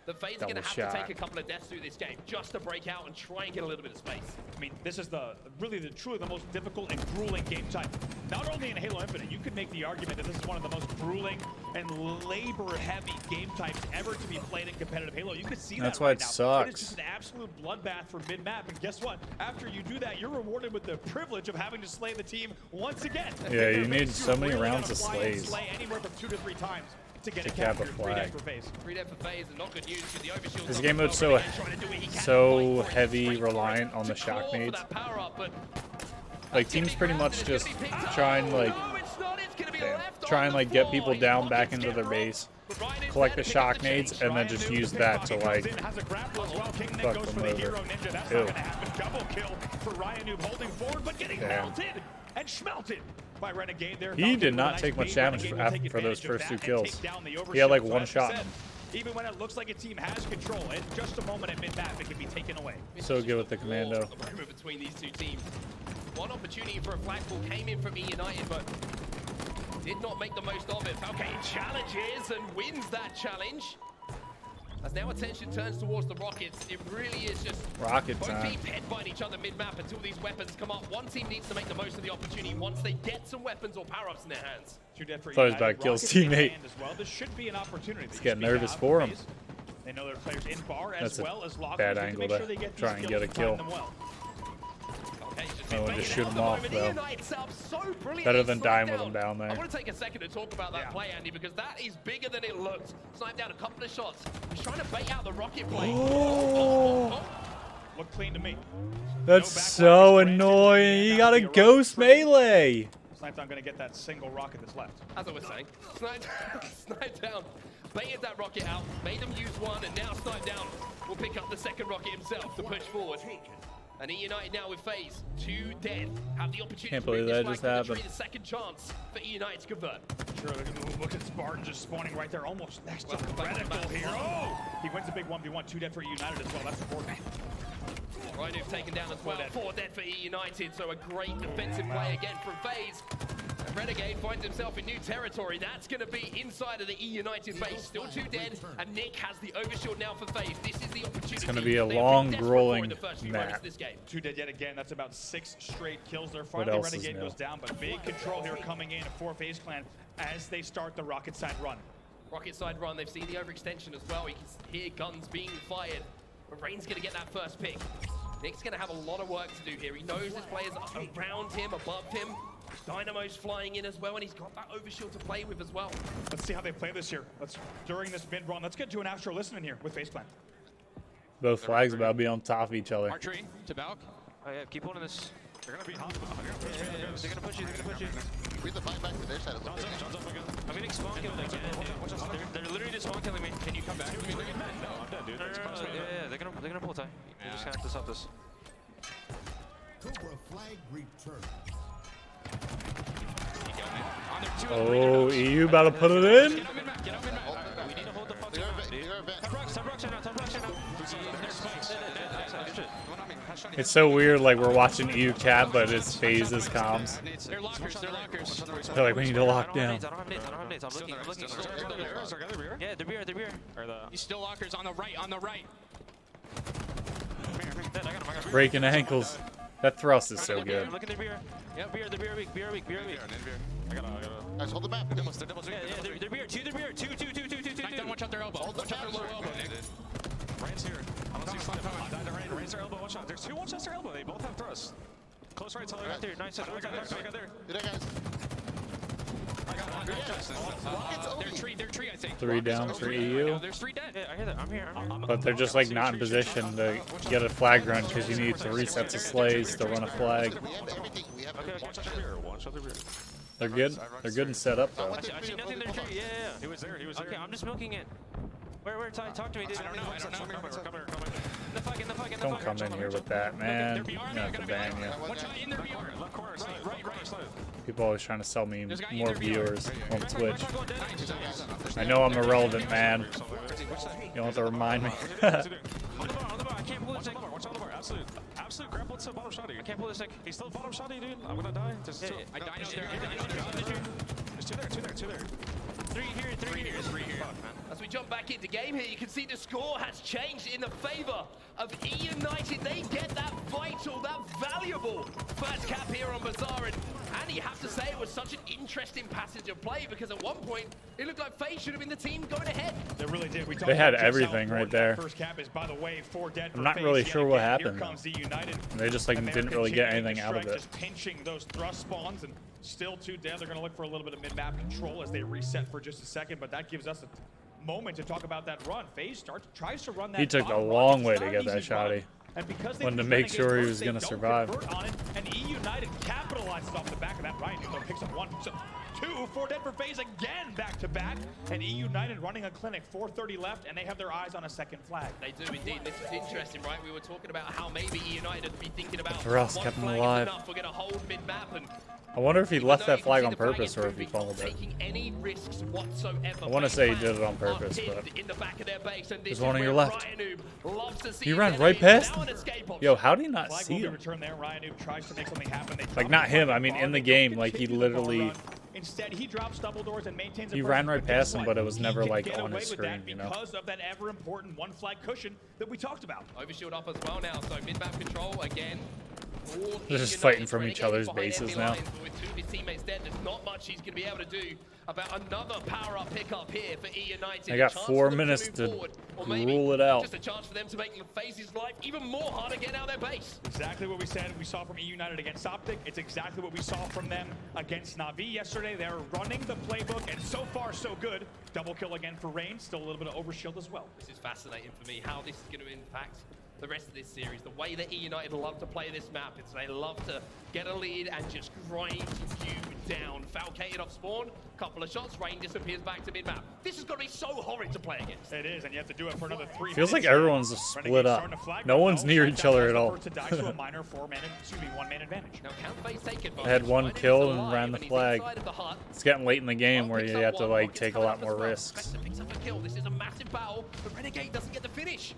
The FaZe are going to double have to shot. take a couple of deaths through this game just to break out and try and get a little bit of space. I mean, this is truly the most difficult and grueling game type. Not only in Halo Infinite, you could make the argument that this is one of the most grueling and labor-heavy game types ever to be played in competitive Halo. You could see That's that why right it now. It sucks. is just an absolute bloodbath for mid-map. And guess what? After you do that, you're rewarded with the privilege of having to slay the team once again. Yeah, you It need makes so many really rounds gotta of fly and slays. slay anywhere from 2 to 3 times to get to a cap a capture. 3 dead flag. for FaZe. 3 dead for FaZe and not good news because the overshield. This game mode's so heavy reliant on the shock nades. Like teams pretty much just try and like get people down back into their base, collect the shock nades, and then just use that to like fuck them over. Ew. Double kill for Ryan Noob holding forward, but getting melted and schmelted by Renegade there. He did not take much damage for those first 2 kills. He had like 1 shot. Even when it looks like a team has control, in just a moment at mid-map, it can be taken away. So good with the commando. Between these two teams. One opportunity for a flagpole came in from EUnited, but did not make the most of it. Okay, challenges and wins that challenge. As now attention turns towards the Rockets, it really is just Rocket both time. teams headbutting each other mid-map until these weapons come up. One team needs to make the most of the opportunity once they get some weapons or power-ups in their hands. Thought he was about to kill his teammate. Well. This should be an opportunity. He's getting nervous for him. They know their players in bar as That's a well as lockers. bad They angle make to sure they get try these and get a kills kill. and time them well. Oh, just shoot him off though. So Better than dying with him down there. I want to take a second to talk about that play, Andy, because that is bigger than it looked. Sniped down a couple of shots. He's trying to bait out the rocket play. Look clean to me. That's so annoying. He got a ghost melee. Sniped down, gonna get that single rocket that's left. As I was saying, sniped down, baited that rocket out, made them use one, and now Sniped down will pick up the second rocket himself to push forward. And EUnited now with FaZe, 2 dead, have the opportunity Can't to bring believe this that flag just to the tree, the second chance for EUnited to convert. Sure, look at Spartan just spawning right there, almost next to the reticle here. Oh! He wins a big 1v1, 2 dead for EUnited as well, that's important. Rhino taken down as well, 4 dead for EUnited, so a great defensive play again from FaZe. And Renegade finds himself in new territory. That's going to be inside of the EUnited base. Still 2 dead, and Nick has the overshield now for FaZe. This is the opportunity. It's going to be a They've been long, desperate for grueling in the first few moments map. of this game. 2 dead yet again, that's about 6 straight kills there. Finally, else is Renegade new? goes down, but big control here for FaZe Clan as they start the rocket side run. Rocket side run, they've seen the overextension as well. You can hear guns being fired. But Rain's going to get that first pick. Nick's going to have a lot of work to do here. He knows his players are around him, above him. Dynamo's flying in as well, and he's got that overshield to play with as well. Let's see how they play this here. During this mid run, let's get to an Astro listening here with FaZe Clan. Both flags about to be on top of each other. Archery to Balk. Oh yeah, keep holding this. They're gonna be hot. They're gonna push you, they're gonna push you. We have to fight back to their side of the John's up again. I'm getting spawn killed again. They're literally just spawn killing me. Can you come back to me? No, I'm dead, dude. Yeah, they're gonna They're gonna pull tie. You're just gonna have to stop this. Cobra flag return. Oh, EU about to put it in. We need to hold the fucking map, dude. Top rocks are not. There's spikes. It's so weird, like we're watching EU cap, but it's FaZe's comms. They're lockers. They're like, we need to lock down. I don't have nades. I'm looking. Yeah, they're beer. He's still lockers on the right. Breaking ankles. That thrust is so good. Look at their beer. Yeah, beer weak. I gotta. Guys, hold the map. Yeah, they're beer. Two. Watch out their elbow. Watch out their low elbow, Nick. Rain's here. I don't see slide coming. I died to Rain. Rain's their elbow. One shot. There's two one shots their elbow. They both have thrust. Close right. Tell Right there. Nice. I got there. Do that, guys. I got one. They're tree, I think. 3 down for EU. There's 3 dead. Yeah, I hear that. I'm here. But they're just like not in position to get a flag run because you need 3 sets of slays to run a flag. We have everything. We have Okay. One shot their beer. One shot their beer. They're good. They're good and set up though. I see nothing in their tree. Yeah. He was there. Okay, I'm just milking it. Where, Ty? Talk to me, dude. I don't know. Come here. In the flag. Don't come in here with that, man. I'm gonna have to ban you. Watch out in their VR. Left corner. Slide. People always trying to sell me There's a guy in more their VR. viewers on Twitch. Nice. I know I'm irrelevant, man. You don't have to remind me. On the bar. I can't pull this thing. Watch out the bar. Absolute grab. What's the bottom shot? I can't pull this thing. He's still bottom shotty, dude. I'm gonna die. There's two. I died out there. There's two there. 3 here. As we jump back into game here, you can see the score has changed in the favor of EUnited. They get that vital, that valuable first cap here on Bazaar. And you have to say it was such an interesting passage of play because at one point it looked like FaZe should have been the team going ahead. They really did. They had everything right there. First cap is, by the way, 4 dead. I'm not really sure what happened. Here comes EUnited. They just like didn't really get anything out of it. Just pinching those thrust spawns and still 2 dead. They're going to look for a little bit of mid-map control as they reset for just a second, but that gives us a moment to talk about that run. FaZe tries to run that. He took a bomb long run. way It's to not get an that easy run. shotty. And because they Wanted to use make Renegade's sure he burst, was they gonna don't survive. convert on it, and EUnited capitalizes off the back of that. Ryan Nuclear picks up 1, 2, 4 dead for FaZe again, back to back. And EUnited running a clinic, 4:30 left, and they have their eyes on a second flag. They do indeed. This is interesting, right? We were talking about how maybe EUnited would be thinking about Thrust one kept him flag is alive. enough. We're going to hold mid-map and I wonder if he even left though that you can flag see on the flag purpose is or if he moving, followed not it. taking any risks whatsoever. I wanna say he did it on Flag purpose, are but pinned in the back of their base, and this there's is one on your where left. Ryan loves to see He his ran enemies. right past Now him. an escape option. Yo, how did he not Flag see will be him? returned there. Ryan tries to make something happen. They Like drop not the him. flag I mean bar. in the They game, don't like he continue the ball literally. run. Instead, he drops double doors and maintains. He a ran pressure, right but guess past him, what? but it was He never, can like, get on away his with that screen, you know? because of that ever important 1 flag cushion that we talked about. Overshield up as well now, so mid-map control again. All They're just EUnited fighting from each Renegades other's behind bases enemy now. lines, but with 2 of his teammates dead, there's not much he's going to be able to do about another power-up pickup here for EUnited. They got A chance 4 for them minutes move to forward, or maybe rule it out. just a chance for them to make FaZe's life even more harder getting out of their base. Exactly what we said we saw from EUnited against Optic. It's exactly what we saw from them against Na'Vi yesterday. They're running the playbook, and so far, so good. Double kill again for Rain. Still a little bit of overshield as well. This is fascinating for me, how this is going to impact the rest of this series. The way that EUnited love to play this map is they love to get a lead and just grind you down. Falcated off spawn, couple of shots, Rain disappears back to mid-map. This is going to be so horrid to play against. It is, and you have to do it for another 3 Feels like minutes. everyone's split up. No one's near each other at all. To die to a minor 1-man advantage. Now can FaZe take advantage? I had 1 Ryan is kill and alive, ran the and he's flag. inside of the hut. It's getting late in the game where Picks you up have to one, like Rocket's take a coming lot up as more well. risks. Spectre picks up a kill. This is a massive battle, but Renegade doesn't get the finish.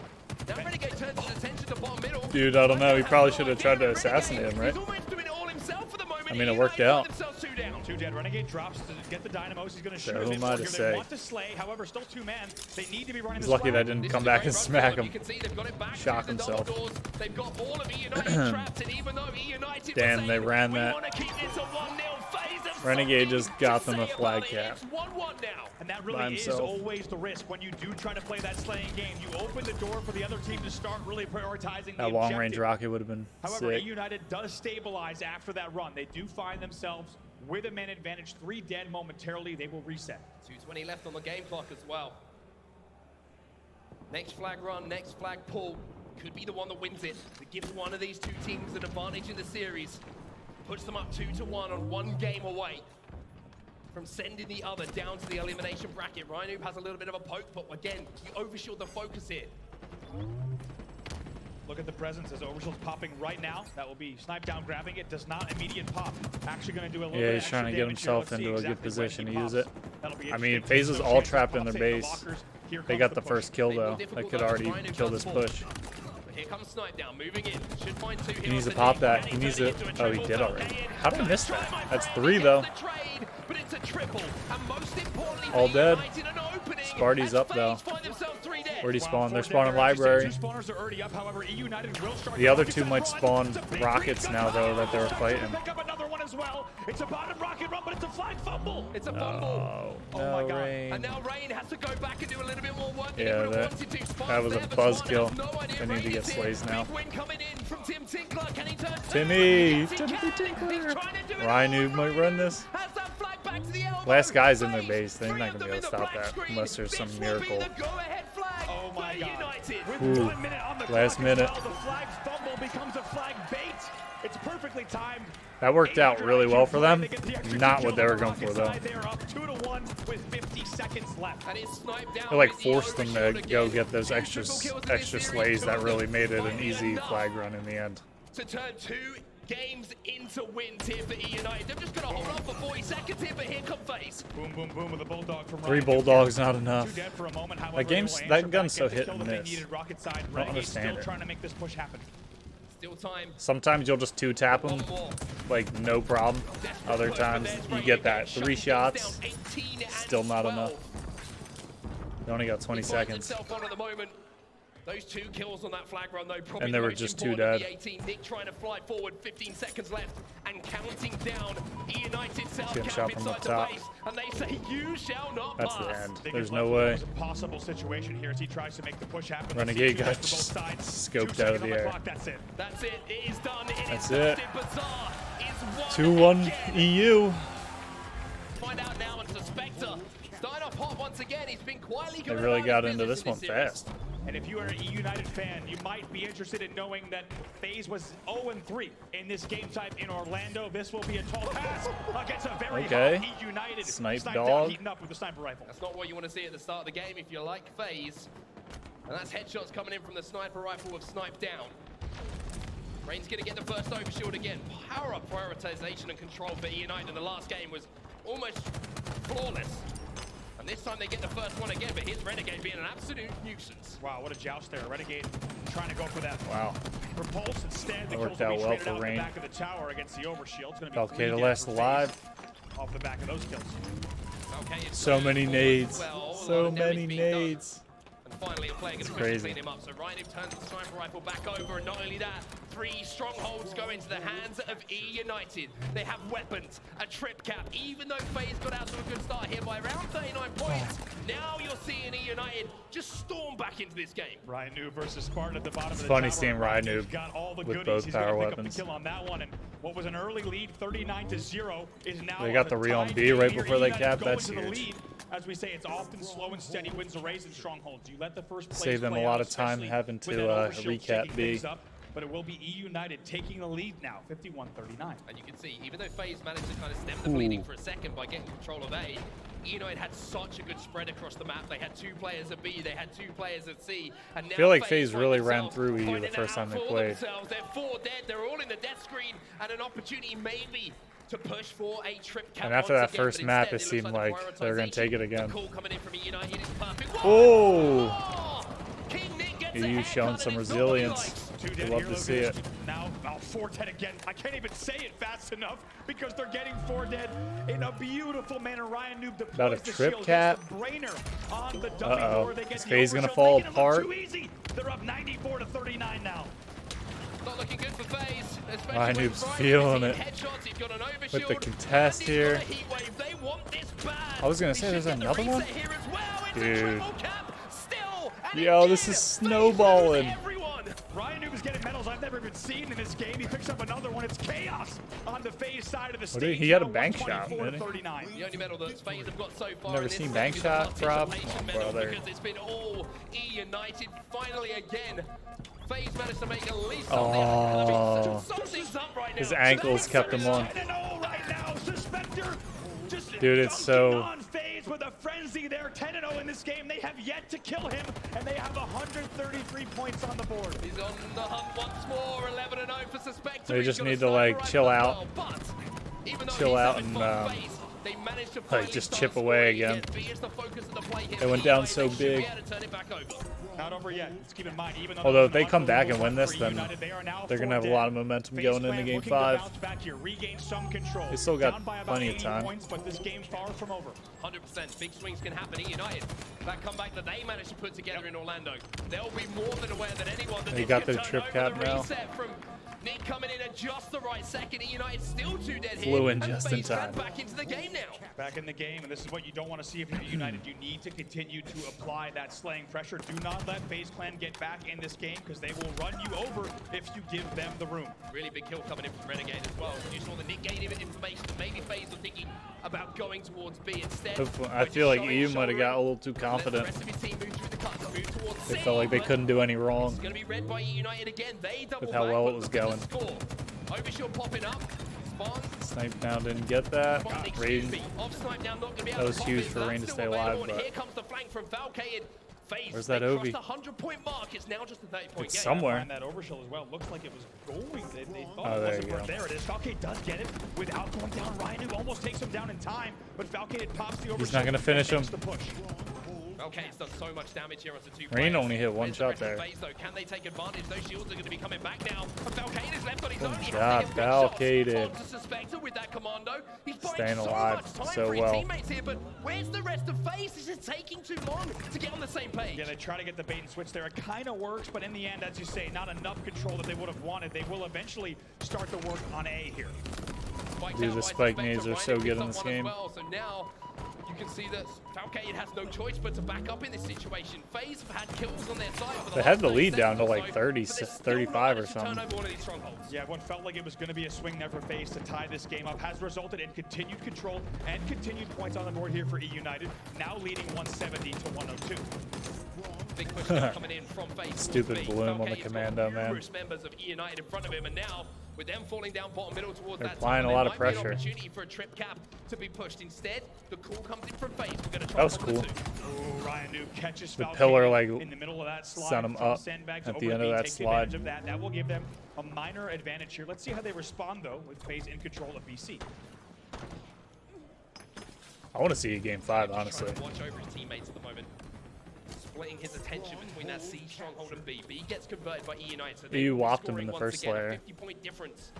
Now Renegade turns his attention to bottom middle. Dude, I don't know. He probably should have tried to assassinate him, right? He's almost doing it all himself for the moment. I mean, it EUnited worked find out. themselves 2 down. 2 dead. Renegade drops to get the dynamos. He's going to shoot who him. am I to They say? want to slay, however, still 2-man. They need to be running He's this lucky flag. that didn't This come is a back great and run smack for them. him. You can see they've got it back Shock to the double himself. doors. They've got all of EUnited trapped, and even though EUnited Damn, were saying, they ran we that. want to keep this a 1-0 FaZe of Renegade something just got to them a say flag about it. cap. It's 1-1 now. And that by really is himself. always the risk when you do try to play that slaying game. You open the door for the other team to start really prioritizing the That long range objective. rocket would have been However, sick. EUnited does stabilize after that run. They do find themselves with a man advantage, 3 dead momentarily. They will reset. 2:20 left on the game clock as well. Next flag run, next flag pull. Could be the one that wins it. That gives one of these 2 teams an advantage in the series. Puts them up 2-1 on 1 game away from sending the other down to the elimination bracket. Ryan has a little bit of a poke, but again, you overshield the focus here. Look at the presence as Overshield's popping right now. That will be Snipe down, grabbing it. Does not immediate pop. Actually going to do a little bit he's of trying to get himself into a good position to use it. I mean, FaZe is all chances trapped in pops their the base. lockers. Here They comes got the push. first kill though. They could already kill this push. Here comes Snipe down, moving in. Should find two here. He needs to pop that. He needs to. Oh, he did already. How did I miss that? That's 3 though. But it's a triple. And most importantly, All dead. United an opening. Sparty's up though. Where'd he spawn? They're spawning library. The other two might spawn rockets now though that they were fighting. It's a bottom rocket run, but it's a flag fumble. It's a fumble. Oh my God. And now Rain has to go back and do a little bit more work. Yeah, that was a buzzkill. They need to get slays now. Timmy Tinkler. Ryan might run this. Last guy's in their base. They're not gonna be able to stop that unless there's some miracle. Oh my God. Ooh, last minute. The flag fumble becomes a flag bait. It's perfectly timed. That worked out really well for them. Not what they were going for though. They're up 2-1 with 50 seconds left. They like forced them to go get those extra slays that really made it an easy flag run in the end. To turn 2 games into wins here for EUnited. They're just going to hold on for 40 seconds here, but here come FaZe. Boom, boom, boom with a bulldog from 3 bulldogs, not enough. That gun's so hit and miss. I don't understand it. Trying to make this push happen. Still time. Sometimes you'll just 2-tap them, like no problem. Other times you get that 3 shots, still not enough. You only got 20 seconds. Those 2 kills on that flag run, though, probably And there were just 2 dead. Nick trying to fly forward, 15 seconds left, and counting down. EUnited South Getting shot from up top. And they say, "You shall not That's pass." the end. There's no way. Impossible situation here as he tries to make the push happen. Renegade got just scoped out of the air. That's it. It is done. That's it. 2-1 EU. Find out now, and Suspector starting off hot once again. He's been quietly They going really about got his into business this in one series. fast. And if you are an EUnited fan, you might be interested in knowing that FaZe was 0-3 in this game type in Orlando. This will be a tall task against a very hot EUnited. Snipe dog. Heating up with the sniper rifle. That's not what you want to see at the start of the game if you like FaZe. And that's headshots coming in from the sniper rifle with Snipe down. Rain's going to get the first overshield again. Power up prioritization and control for EUnited in the last game was almost flawless. And this time they get the first one again, but here's Renegade being an absolute nuisance. Wow, what a joust there. Renegade trying to go for that. Wow. Repulse instead. That worked out well for Rain. Back of the tower against the overshield. It's going to be Valkyrie last alive. Off the back of those kills. Okay, so many nades. So many nades. And finally, a player gets to clean him up. So Ryan turns the sniper rifle back over, and not only that, 3 strongholds go into the hands of EUnited. They have weapons, a trip cap. Even though FaZe got out to a good start here by around 39 points, now you're seeing EUnited just storm back into this game. Ryan Noob versus Spartan at the bottom of the funny tower. seeing Ryan Noob got all the with goodies. both power He's weapons. Pick up the kill on that one, and what was an early lead, 39-0, is now. They got the re on B right before they cap. That's huge. huge. As we say, it's often slow and steady wins the race in strongholds. You let the first place Save them a lot of time having to recap B. But it will be EUnited taking the lead now, 51-39. And you can see, even though FaZe managed to kind of stem the bleeding for a second by getting control of A, EUnited had such a good spread across the map. They had 2 players at B, they had 2 players at C, and now I feel like FaZe really ran through EU the first time they played. They're 4 dead, they're all in the death screen, and an opportunity maybe to push for a trip cap. And after that first map, it seemed like they were going to take it again. Oh! EU showing some resilience. I love to see it. Now, 4 dead again. I can't even say it fast enough because they're getting 4 dead in a beautiful manner. Ryan Noob deploys about a trip cap. Uh-oh. Is FaZe going to fall apart? They're up 94-39 now. Not looking good for FaZe. Ryan Noob's feeling it. With the contest here. I was going to say, there's another one? Dude. Yo, this is snowballing. Ryan Noob is getting medals I've never even seen in this game. He picks up another one. It's chaos on the FaZe side of the stage. He had a bank shot, didn't he? The only medal that FaZe have got so far. Never seen bank shot, Rob? Brother. Because it's been all EUnited. Finally again, FaZe managed to make at least something's up right now. His ankles kept him on. Dude, it's so frenzy there, 10-0 in this game. They have yet to kill him, and they have 133 points on the board. He's on the hunt once more, 11-0 for Suspector. They just need to like chill out, chill out, and they managed to like just chip away again. They went down so big. Not over yet. Let's keep in mind, even though Although if they come back and win this, then they're gonna have a lot of momentum going into Game 5. They still got plenty of time. But this game far from over. 100%. Big swings can happen. EUnited, that comeback that they managed to put together in Orlando, they'll be more than aware than anyone that they got their trip cap now. Nick coming in at just the right second. EUnited still 2 dead here. Flew in just in time. Back into the game now. Back in the game, and this is what you don't want to see if you're EUnited. You need to continue to apply that slaying pressure. Do not let FaZe Clan get back in this game, because they will run you over if you give them the room. Really big kill coming in from Renegade as well. You saw the Nick gaining information. Maybe FaZe were thinking about going towards B instead. I feel like EU might have got a little too confident. They felt like they couldn't do any wrong with how well it was going. Overshield popping up. Snipe down didn't get that. Rain. That was huge for Rain to stay alive, but here comes the flank from Valkyrie. Where's that Ovi? It's now just a 30-point It's game. somewhere. And that overshield as well. Looks like it was going. They thought Oh, it there wasn't you worth. go. There it is. Valkyrie does get it without going down. Ryan almost takes him down in time, but Valkyrie pops the overshield. He's not gonna finish him. The push. Okay, it's done so much damage here onto 2 Rain players. only hit one Where's the shot rest of there. FaZe, though? Can they take advantage? Those shields are going to be coming back now. And Valkyrie is left on his own. He job, has to get big Valkyrie. shots onto Suspector with that commando. He's buying Staying so alive much time so for his well. teammates here, but where's the rest of FaZe? This is taking too long to get on the same page. Yeah, they try to get the bait and switch there. It kind of works, but in the end, as you say, not enough control that they would have wanted. They will eventually start to work on A here. Dude, the spike nades are so good in this game. So now you can see that Valkyrie has no choice but to back up in this situation. FaZe have had kills on their side. They had the lead down to like 30, 35 or something. Yeah, what felt like it was going to be a swing there for FaZe to tie this game up has resulted in continued control and continued points on the board here for EUnited, now leading 170 to 102. Big push now coming in from FaZe. Stupid bloom on the commando, man. Members of EUnited in front of him, and now with them falling down bottom middle towards They're that applying tunnel, a lot there of might be an pressure. opportunity for a trip cap to be pushed. Instead, the call comes in from FaZe. We're going to try That was to cool. Oh, Ryan Noob catches The Valkyrie pillar like in the middle of that slide, sent him up sandbags at over the end of B, that takes slide. advantage of that. That will give them a minor advantage here. Let's see how they respond though with FaZe in control of BC. I want to see a Game 5, honestly. Trying to watch over his teammates at the moment. Splitting his attention between that C stronghold and B. B gets converted by EUnited. So EU whopped him in the first layer. 50-point difference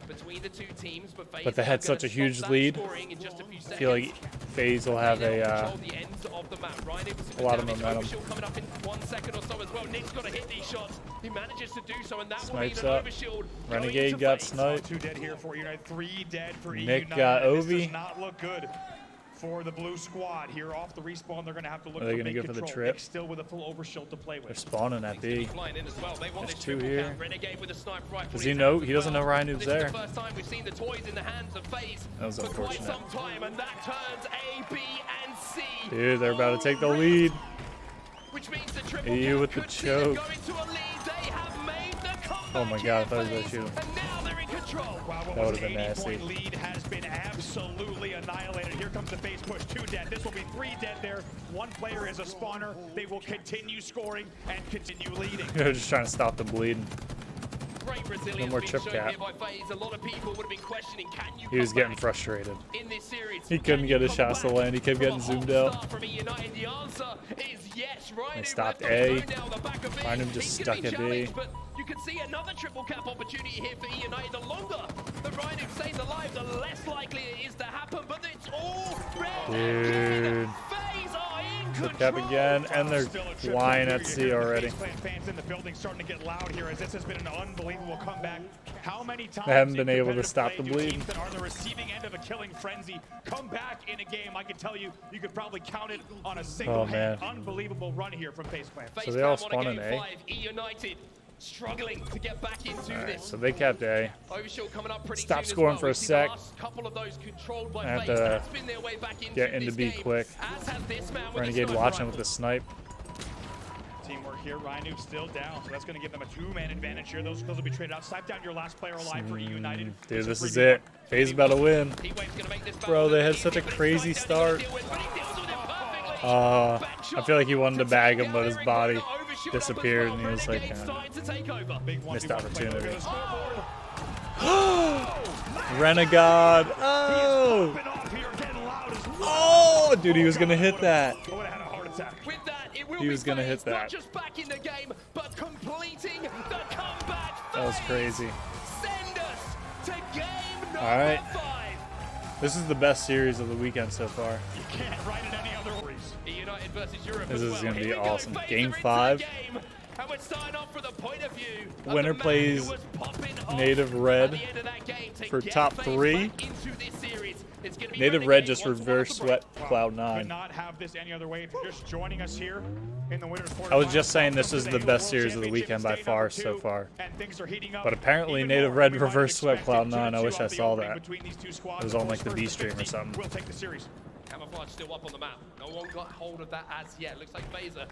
between the two teams, But they had such a huge lead. I feel like FaZe will have a lot of momentum. Coming up in 1 second or so as well. Nick's got to hit these shots. He manages to do so, and that Snipes will mean an up. overshield. Renegade got sniped. 2 dead here for EUnited, 3 dead for EUnited. Nick got This Ovi. does not look good for the blue squad here off the respawn. They're going to have to look Are they for gonna big go for the control. trip? Nick still with a full overshield to play They're with. spawning at B. There's 2 here. Does he know? He doesn't know Ryan Noob's there. This is the first time we've seen the toys in the hands of FaZe That was for quite unfortunate. some time, and that turns A, B, and C. Dude, they're about to take the lead. Which means the triple EU cap with the could see them choke. go into a lead. They have made the comeback. Oh my god, I thought he was going to shoot him. And now they're in control. Wow, what That was would've been an nasty. 80-point lead has been absolutely annihilated. Here comes the FaZe push. 2 dead. This will be 3 dead there. 1 player is a spawner. They will continue scoring and continue leading. They're just trying to stop the bleeding. Great resilience No more being trip shown cap. here by FaZe. A lot of people would have been questioning, can you He was come getting back frustrated. in this series? He couldn't Can get you his come shots to back land. He kept from a getting hot zoomed out. start from EUnited? The answer is yes. Ryan stopped left on his A. own now, the back of B. Ryan just He's stuck gonna be at B. challenged, but you can see another triple cap opportunity here for EUnited. The longer that Ryan stays alive, the less likely it is to happen, but it's all red again. Dude. FaZe are in Trip cap control. again, and they're Still a triple flying here. at You're C hearing the already. FaZe Clan fans in the building starting to get loud here as this has been an unbelievable comeback. How many times They haven't been in able to competitive stop play the do bleed. teams that are the receiving end of a killing frenzy come back in a game? I can tell you, you could probably count it on a single Oh, man. hand. Unbelievable run here from FaZe Clan. FaZe they all Clan spawn won in a A? game 5. EUnited struggling to get back into Alright, this. so they kept A. Overshield coming up pretty Stop soon as scoring well. for a We've seen the sec. last couple of those controlled by I have FaZe. to That's been their way back get into into this B game. quick. As has this man with Renegade the sniper watching rifle. with the snipe. Teamwork here. Ryan Noob's still down, so that's going to give them a 2-man advantage here. Those skills will be traded out. Snipe down your last player alive for EUnited. Dude, this is 3v1. it. FaZe about to win. T-Wave's gonna make this Bro, they had battle such a easy, but it's crazy Snipe that he's start. gotta deal with, but he deals with it perfectly. I feel like he wanted to bag him, but his body disappeared, and he was like, missed opportunity. Renegade! Oh! Oh! Dude, he was gonna hit that. With that, it will He was gonna hit FaZe not that. just back in the game, but completing the comeback. That was crazy. Send us to game number All right. 5. This is the best series of the weekend so far. You can't write it any other ways. EUnited versus Europe This as is well. gonna be Here we go, awesome. FaZe Game are into the 5. game, and we're starting off with a point of view of Winner the man plays who was popping off Native at Red the end of that game to for get top FaZe 3. back into this series. It's gonna be Native Renegade Red just once more reverse off the break. swept Could Cloud9. not have this any other way. If you're just joining us here in the winners quarterfinals, I was just saying this welcome is to the the best World series of the Championship weekend by stage far number so 2, far. and things are heating up But apparently even Native more Red than we might have reverse swept expected. Cloud9. I 2-2 wish I on the saw opening that. between these two squads. It was Of on course, like the first B to stream or 50 something. will take the series. Camouflage still up on the map. No one got hold of that as yet. Looks like FaZe are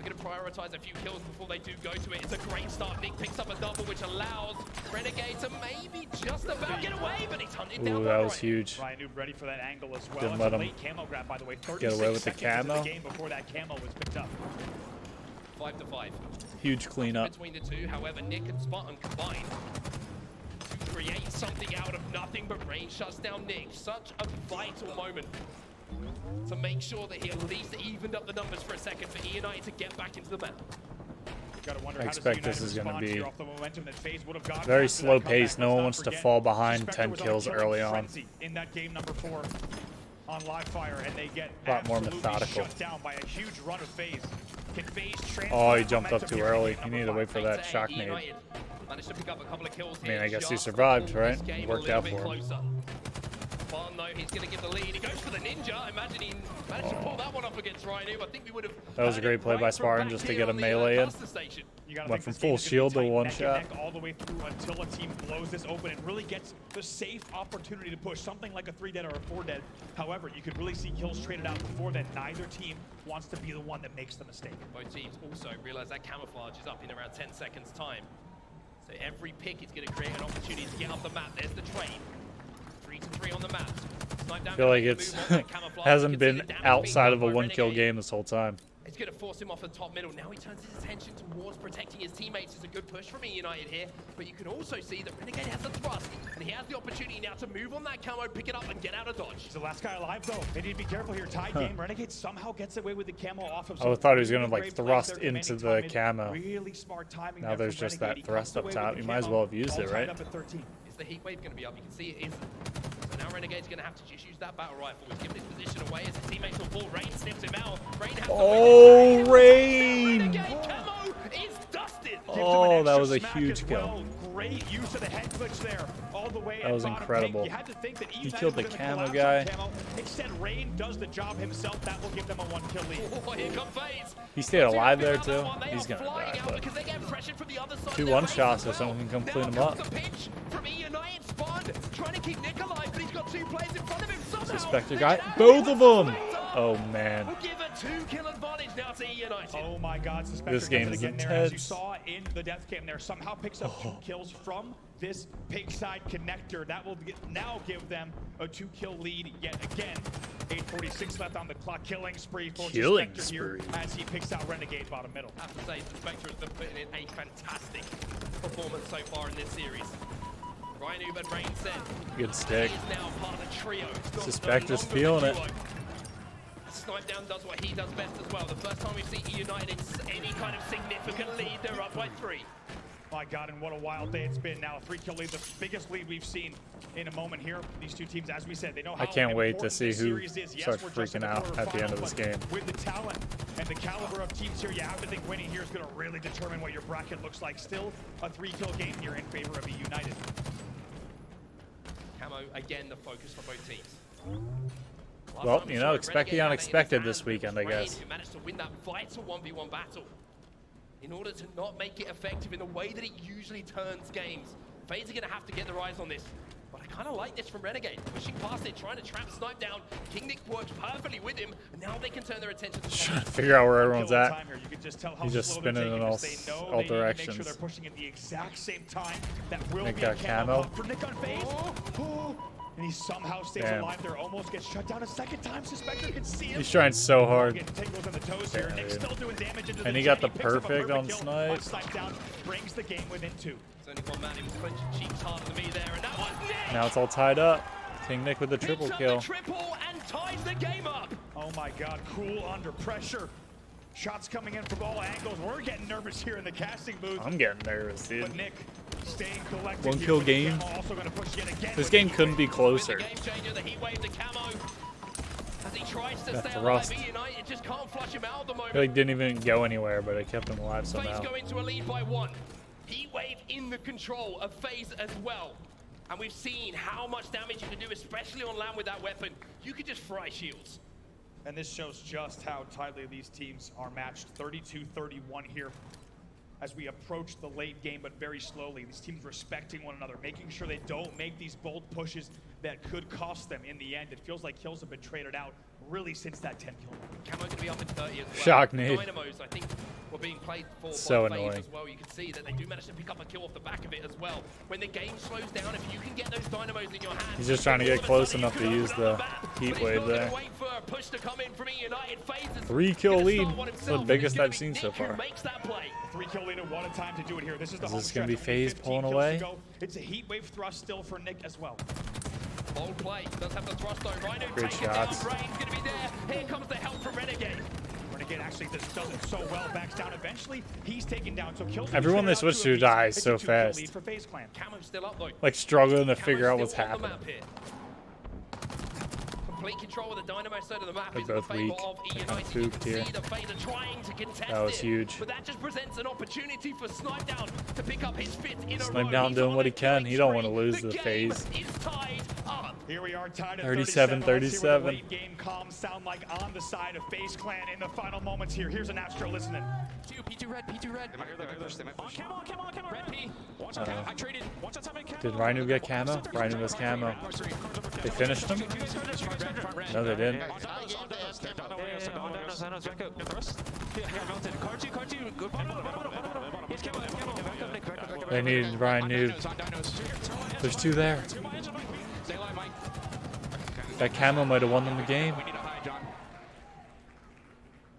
going to prioritize a few kills before they do go to it. It's a great start. Nick picks up a double, which allows Renegade to maybe just about get away, but he's hunted down. Ooh, that was Ryan. huge. Ryan Noob ready for that angle as well. Didn't It's let a him late camo grab, by the way. get away with the 36 seconds into camo. the game before that camo was picked up. 5 to 5 Huge cleanup. between the two. However, Nick and Spartan combined to create something out of nothing, but Rain shuts down Nick. Such a vital moment to make sure that he at least evened up the numbers for a second for EUnited to get back into the map. Gotta wonder I how does expect EUnited this is gonna respond be here off the momentum that FaZe would have gotten very after that slow comeback. pace. No Let's one not wants to forget, fall behind Suspector 10 was on a kills killing early on. frenzy in that game number 4 on live fire, and they get A lot more absolutely methodical. shut down by a huge run of FaZe. Can FaZe transfer Oh, he that jumped up momentum too here in early. game He number needed to 5? wait for that 8 to 8, shock nade. EUnited managed to pick up a couple of kills I mean, here I guess he just to survived, pull right? this game Worked a little out bit for him. closer. Spartan, though, he's going to give the lead. He goes for the ninja. I imagine he managed to pull that one off against Ryan Noob. I think we would have. That was a great play by Spartan just to get a melee in. You gotta Went think from this full game is gonna be shield to tight, one neck and shot. neck all the way through until a team blows this open and really gets the safe opportunity to push something like a 3-dead or a 4-dead. However, you could really see kills traded out before that. Neither team wants to be the one that makes the mistake. Both teams also realize that camouflage is up in around 10 seconds time. So every pick is going to create an opportunity to get up the map. There's the train. 3 to 3 on the map. I feel like it's hasn't been outside of a 1-kill game this whole time. It's going to force him off the top middle. Now he turns his attention towards protecting his teammates. It's a good push from EUnited here. But you can also see that Renegade has the thrust. And he has the opportunity now to move on that camo, pick it up, and get out of dodge. He's the last guy alive, though. They need to be careful here. Tied game. Renegade somehow gets away with the camo off of. I thought he was gonna, really like, great plays thrust there, into commanding the top mid. camo. Really smart timing Now there there's from just Renegade. that He thrust comes up away top. with You the might as camo, well have used all it, tied right? up at 13. Is the heat wave going to be up? You can see it is. So now Renegade's going to have to just use that battle rifle. He's giving his position away as his teammates will fall. Rain snips him out. Rain has Oh, to Rain! Renegade camo is dusted. Oh, that was a huge kill. Well. Great use of the head glitch there, all the way. That was bottom incredible. pink. You had to think that He EUnited killed the was gonna camo collapse guy. on camo. Instead, Rain does the job himself. That will give them a 1-kill lead. Oh, here comes FaZe. He stayed alive there, Figure out too. that one. They He's are gonna flying die, out but because they get pressured from the other side. 2 They're one-shots racing so someone can come well. clean him Now up. comes the pitch from EUnited. Spartan trying to keep Nick alive, but he's got 2 players in front of him. Somehow Suspector they guy. get out. Both of them. Suspector Oh, man. will give a 2-kill advantage now to EUnited. Oh my God, Suspector This game does is it again there, as you intense. saw in the death cam there. Somehow picks up 2 kills from this pig side connector. That will now give them a 2-kill lead yet again. 8:46 left on the clock. Killing spree for Killing Suspector here spree. as he picks out Renegade bottom middle. I have to say, Spectre has been putting in a fantastic performance so far in this series. Ryan Noob and Rain said Good stick. he is now part of the trio. It's not Suspector's no longer feeling the it. duo. Snipe down does what he does best as well. The first time we've seen EUnited in any kind of significant lead, they're up by 3. My God, and what a wild day it's been now. A 3-kill lead, the biggest lead we've seen in a moment here. These two teams, as we said, they know how I can't wait to important see this who series is. Yes, starts we're just in freaking out at the end of quarterfinals, this but game. With the talent and the caliber of teams here, you have to think winning here is going to really determine what your bracket looks like. Still a 3-kill game here in favor of EUnited. Camo, again, the focus for both teams. Last Well, time we you saw know, it, expect the Renegade had it in unexpected his this hands, but it weekend, was I Rain guess. who managed to win that vital 1v1 battle. In order to not make it effective in the way that it usually turns games, FaZe are going to have to get their eyes on this. But I kind of like this from Renegade. Pushing past it, trying to trap Snipe down. King Nick works perfectly with him, and now they can turn their attention to Trying to figure out where everyone's Kill at. time here. You can just tell how He's just slow they're spinning in taking all this. They know all they need to make directions. sure they're pushing at the exact same time. That will Nick be got a camo camo. pop for Nick on FaZe. And he somehow stays Damn. alive there, almost gets shut down a second time. Suspector can see him. He's trying so hard. Getting tingles in the toes here. Yeah, Nick's dude. still doing damage into And the he got jet. the picks up a perfect on kill. snipe. One snipe down, brings the game within 2. There's only one man who was clenching cheeks harder than me there, and that was Nick! Now it's all tied up. King Nick with the triple Picks up kill. the triple and ties the game up. Oh my god, cool under pressure. Shots coming in from all angles. We're getting nervous here in the casting booth. I'm getting nervous, dude. But Nick staying collected. One here kill with the game. camo, also gonna push yet again This with game the couldn't be closer. The game changer, the heat wave, the camo. As he tries to That stay thrust. alive, EUnited just can't flush him out at the moment. He like didn't even go anywhere, but it kept him alive FaZe somehow. go into a lead by 1. Heat wave in the control of FaZe as well. And we've seen how much damage you can do, especially on land with that weapon. You could just fry shields. And this shows just how tightly these teams are matched. 32-31 here as we approach the late game, but very slowly. These teams respecting one another, making sure they don't make these bold pushes that could cost them in the end. It feels like kills have been traded out really since that 10 kill. Camo going to be up in 30 as well. Shock nade. Dynamos, I think, were being played for So by FaZe annoying. as well. You can see that they do manage to pick up a kill off the back of it as well. When the game slows down, if you can get those dynamos in your hands, He's just trying to get close enough to use the heat wave But he's not there. gonna wait for a push to come in from EUnited. FaZe is 3 kill gonna lead. start one It's the himself, and biggest it's gonna I've be seen so Nick who far. makes that play. 3 kill lead and what a time to do it here. This is the Is home this gonna stretch. be Only FaZe 15 pulling kills away? to go. It's a heat wave thrust still for Nick as well. Bold play. Does have the thrust though. Rhino Great taking shots. down. Brain's gonna be there. Here comes the help from Renegade. Renegade actually does it so well, backs down eventually. He's taken down, so kills. Everyone they switch to dies so fast. Lead for FaZe Clan. Camo's still up though. Like struggling to Camo's figure out still what's on the happening. map here. Complete control of the Dynamo side of the map They're is in the both favor weak. of They're kinda EUnited. You spooked can here. see the FaZe are trying to contest That was it, huge. but that just presents an opportunity for Snipedown to pick up his 5th in a row. Snipedown He's doing on what a he can. killing He don't wanna spree. lose The the game FaZe. is tied up. Here we are tied at 37, 37. Let's see what the 37. late game comms sound like on the side of FaZe Clan in the final moments here. Here's an Astro listening. P2 red, P2 red. They might hear that. They might push. Camo, camo, camo. Red P. Watch out, I traded. watch out, time and camo. Did Rhino get camo? Rhino was camo. They finished him? No, they didn't. Guys, high game to have camo. They needed Ryan Noob. On dinos. There's 2 there. Stay alive, Mike. That camo might have won them the game. We need a high, John.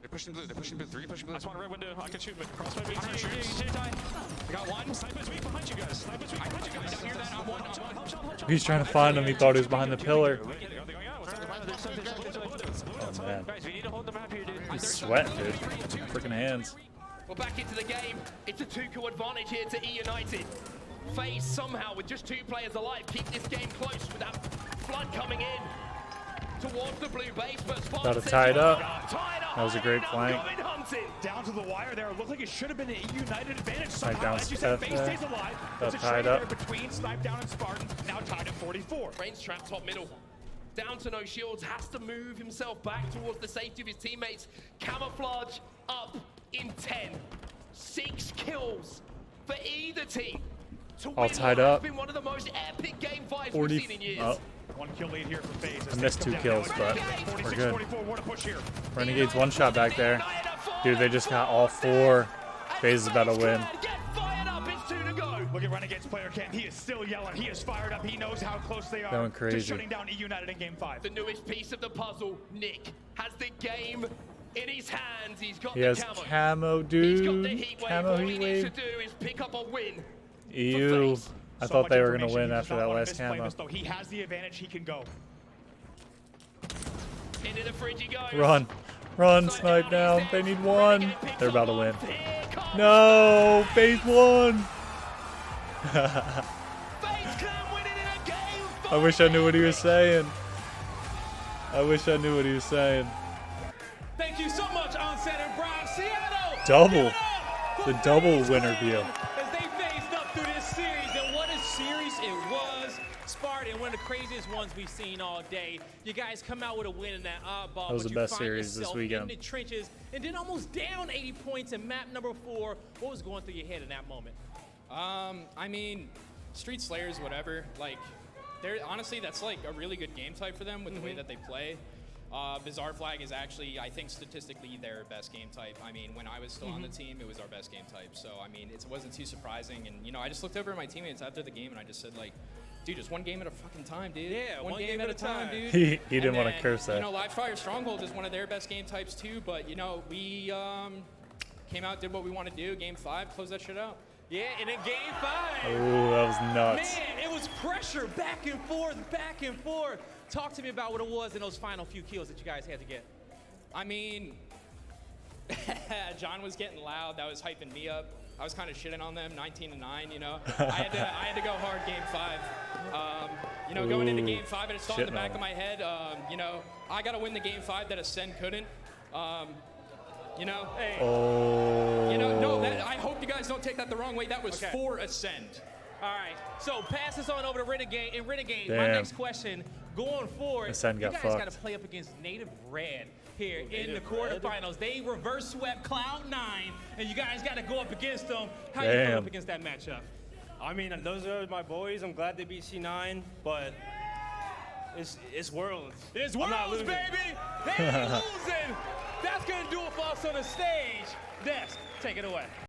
They're pushing blue. They're pushing blue. 3 pushing blue. That's one red window. I can shoot, but crossbow being I got one. Sniper's weak behind you guys. Sniper's weak behind you guys. I hear that. I'm one. He's trying to find him. He thought he was behind the pillar. Are they going out? Oh man. Guys, we need to hold the map here, dude. He's sweating, dude. Freaking hands. We're back into the game. It's a 2-kill advantage here to EUnited. FaZe somehow, with just 2 players alive, keep this game close with that flood coming in towards the blue base. But Spartan Got it tied up. Tied up. That was a great Now flank. going hunting. Down to the wire there. It looked like it should have been an EUnited advantage somehow. down As you said, Steph FaZe there. stays alive. Got There's a tied trade up. there between Snipedown and Spartan. Now tied at 44. Brain's trapped top middle. Down to no shields, has to move himself back towards the safety of his teammates. Camouflage up in 10. 6 kills for either team. To All win tied what has up. been one of the most epic game fights 40. we've seen in years. Oh, 1 kill lead here for FaZe. I missed 2 kills, but we're good. 44, what a push here. Renegade's 1 shot back there. Dude, they just got all 4. FaZe is about to win. Get fired up, it's 2 to go. Look at Renegade's player cam. He is still yelling. He is fired up. He knows how close they are Going to crazy. shutting down EUnited in Game 5. The newest piece of the puzzle, Nick, has the game in his hands. He's got He the has camo. camo, He's got the dude. heat wave. Camo All heat he needs to wave. do is pick up a win. EU. I So thought much they were going to information. win He does after not that wanna last misplay camo. this, though. He has the advantage. He can go. Into the fridge he goes. Run. Run, snipe down. They need 1. They're about to win. No! FaZe won! I wish I knew what he was saying. I wish I knew what he was saying. Thank you so much, Onset and Brown. Seattle! Double. The double winner view. As they faced up through this series, and what a series it was. Spartan, one of the craziest ones we've seen all day. You guys come out with a win in that oddball. That was but the you best find series this yourself weekend. in the trenches, and then almost down 80 points in map number 4. What was going through your head in that moment? I mean, Street Slayers, whatever. Like, they're honestly, that's like a really good game type for them with the way that they play. Bizarre Flag is actually, I think, statistically their best game type. I mean, when I was still on the team, it was our best game type. So, I mean, it wasn't too surprising. And, you know, I just looked over at my teammates after the game and I just said, like, Dude, just one game at a fucking time, dude. Yeah, one game at a time, dude. He didn't And want to then, curse that. You know, Live Fire Stronghold is one of their best game types too, but you know, we came out, did what we want to do. Game 5, close that shit out. Yeah, and in game 5. Oh, that was nuts. Man, it was pressure back and forth, back and forth. Talk to me about what it was in those final few kills that you guys had to get. I mean, John was getting loud. That was hyping me up. I was kind of shitting on them, 19-9. You know, I had to go hard game 5. You know, going into game 5, and it's still in the back of my head. You know, I got to win the game 5 that Ascend couldn't. You know, hey. Oh. You know, no. I hope you guys don't take that the wrong way. That was for Ascend. All right, so pass this on over to Renegade. And Renegade, Damn. my next question, going forward, Ascend you got guys got fucked. to play up against Native Red here in the quarterfinals. They reverse swept Cloud9, and you guys got to go up against them. How you feel up against that matchup? I mean, those are my boys. I'm glad they beat C9, but it's Worlds. It's Worlds, baby! They ain't losing! That's going to do it for us on the stage. Desk, take it away.